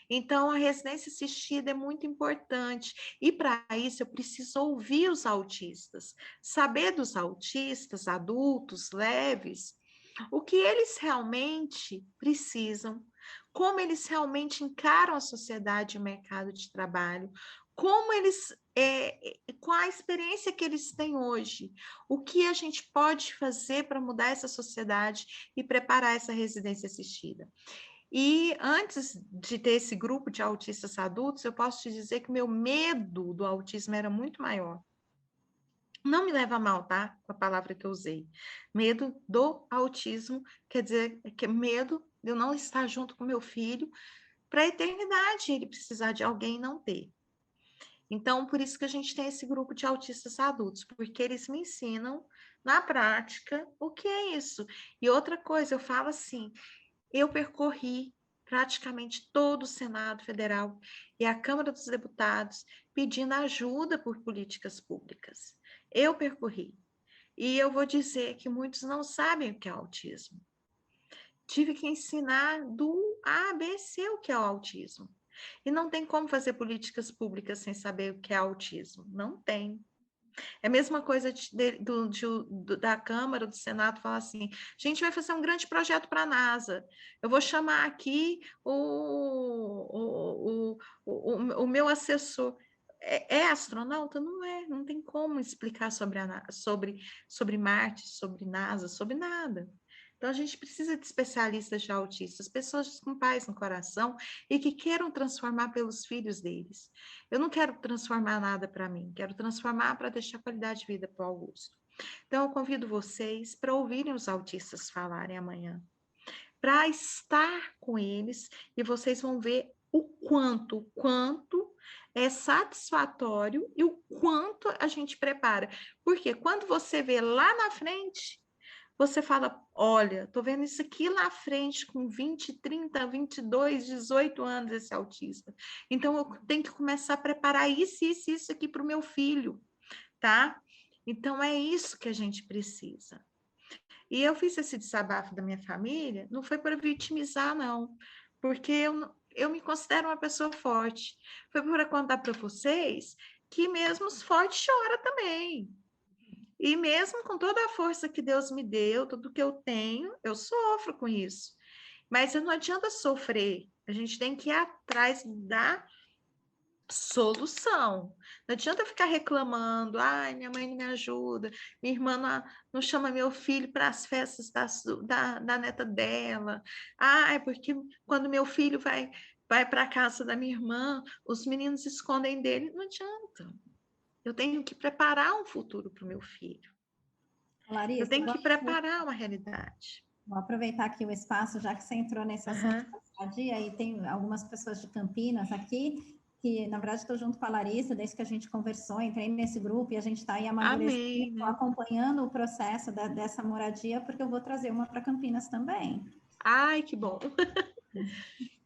Então, a residência assistida é muito importante. E, para isso, eu preciso ouvir os autistas, saber dos autistas, adultos, leves, o que eles realmente precisam, como eles realmente encaram a sociedade e o mercado de trabalho, como eles, qual a experiência que eles têm hoje, o que a gente pode fazer para mudar essa sociedade e preparar essa residência assistida. E antes de ter esse grupo de autistas adultos, eu posso te dizer que o meu medo do autismo era muito maior. Não me leva a mal, tá? Com a palavra que eu usei. Medo do autismo quer dizer que é medo de eu não estar junto com meu filho para a eternidade, ele precisar de alguém e não ter. Então, por isso que a gente tem esse grupo de autistas adultos, porque eles me ensinam na prática o que é isso. E outra coisa, eu falo assim, eu percorri praticamente todo o Senado Federal e a Câmara dos Deputados pedindo ajuda por políticas públicas. Eu percorri. E eu vou dizer que muitos não sabem o que é autismo. Tive que ensinar do A a B, C o que é o autismo. E não tem como fazer políticas públicas sem saber o que é autismo. Não tem. É a mesma coisa da Câmara, do Senado, falar assim, a gente vai fazer um grande projeto para a NASA. Eu vou chamar aqui o meu assessor. É astronauta? Não é, não tem como explicar sobre Marte, sobre NASA, sobre nada. Então, a gente precisa de especialistas de autistas, pessoas com paz no coração e que queiram transformar pelos filhos deles. Eu não quero transformar nada para mim, quero transformar para deixar qualidade de vida para o Augusto. Então, eu convido vocês para ouvirem os autistas falarem amanhã, para estar com eles, e vocês vão ver o quanto é satisfatório e o quanto a gente prepara. Porque quando você vê lá na frente, você fala, olha, tô vendo isso aqui lá à frente com 20, 30, 22, 18 anos esse autista. Então, eu tenho que começar a preparar isso aqui para o meu filho, tá? Então, é isso que a gente precisa. E eu fiz esse desabafo da minha família, não foi para vitimizar, não, porque eu me considero uma pessoa forte. Foi para contar para vocês que mesmo os fortes choram também. E mesmo com toda a força que Deus me deu, tudo que eu tenho, eu sofro com isso. Mas não adianta sofrer. A gente tem que ir atrás da solução. Não adianta ficar reclamando, ai, minha mãe não me ajuda, minha irmã não chama meu filho para as festas da neta dela, ai, porque quando meu filho vai para a casa da minha irmã, os meninos escondem dele. Não adianta. Eu tenho que preparar um futuro para o meu filho. Larissa, eu tenho que preparar uma realidade. Vou aproveitar aqui o espaço, já que você entrou nesse assunto da moradia, e tem algumas pessoas de Campinas aqui, que na verdade estou junto com a Larissa, desde que a gente conversou, entrei nesse grupo e a gente está aí amadurecendo, acompanhando o processo dessa moradia, porque eu vou trazer uma para Campinas também. Ai, que bom!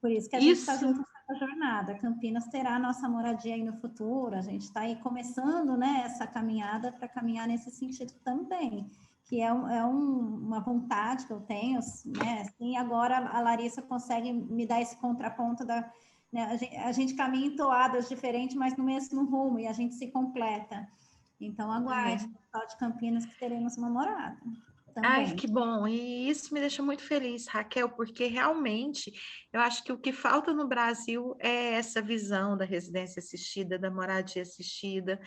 Por isso que a gente está junto nessa jornada. Campinas terá a nossa moradia aí no futuro, a gente está aí começando, né, essa caminhada para caminhar nesse sentido também, que é uma vontade que eu tenho, né, assim, agora a Larissa consegue me dar esse contraponto né, a gente caminha em toadas diferentes, mas no mesmo rumo, e a gente se completa. Então, aguarde, pessoal de Campinas, que teremos uma morada. Também. Ai, que bom! E isso me deixa muito feliz, Raquel, porque realmente eu acho que o que falta no Brasil é essa visão da residência assistida, da moradia assistida,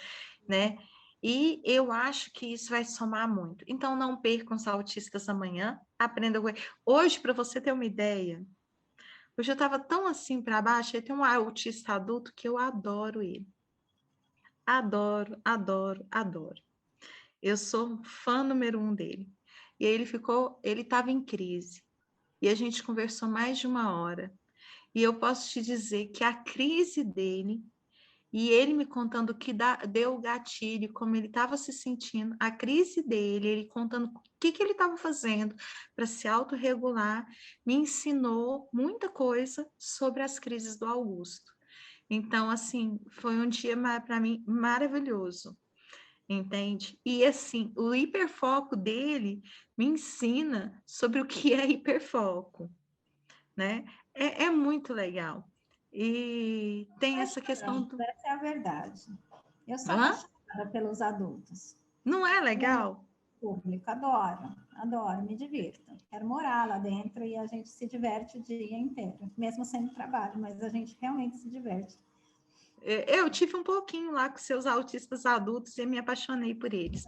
né? E eu acho que isso vai somar muito. Então, não percam os autistas amanhã, aprendam. Hoje, para você ter uma ideia, hoje eu estava tão assim para baixo, eu tenho um autista adulto que eu adoro ele. Adoro, adoro, adoro. Eu sou fã número 1 dele. E aí ele estava em crise. E a gente conversou mais de 1 hora. E eu posso te dizer que a crise dele, e ele me contando que deu o gatilho, como ele estava se sentindo, a crise dele, ele contando o que ele estava fazendo para se autorregular, me ensinou muita coisa sobre as crises do Augusto. Então, assim, foi um dia para mim maravilhoso, entende? E, assim, o hiperfoco dele me ensina sobre o que é hiperfoco, né? É muito legal. E tem essa questão do... Essa é a verdade. Eu sou Hã? apaixonada pelos adultos. Não é legal? Público, adoro, adoro, me divirto. Quero morar lá dentro e a gente se diverte o dia inteiro, mesmo sendo trabalho, mas a gente realmente se diverte. Eu tive um pouquinho lá com seus autistas adultos e me apaixonei por eles.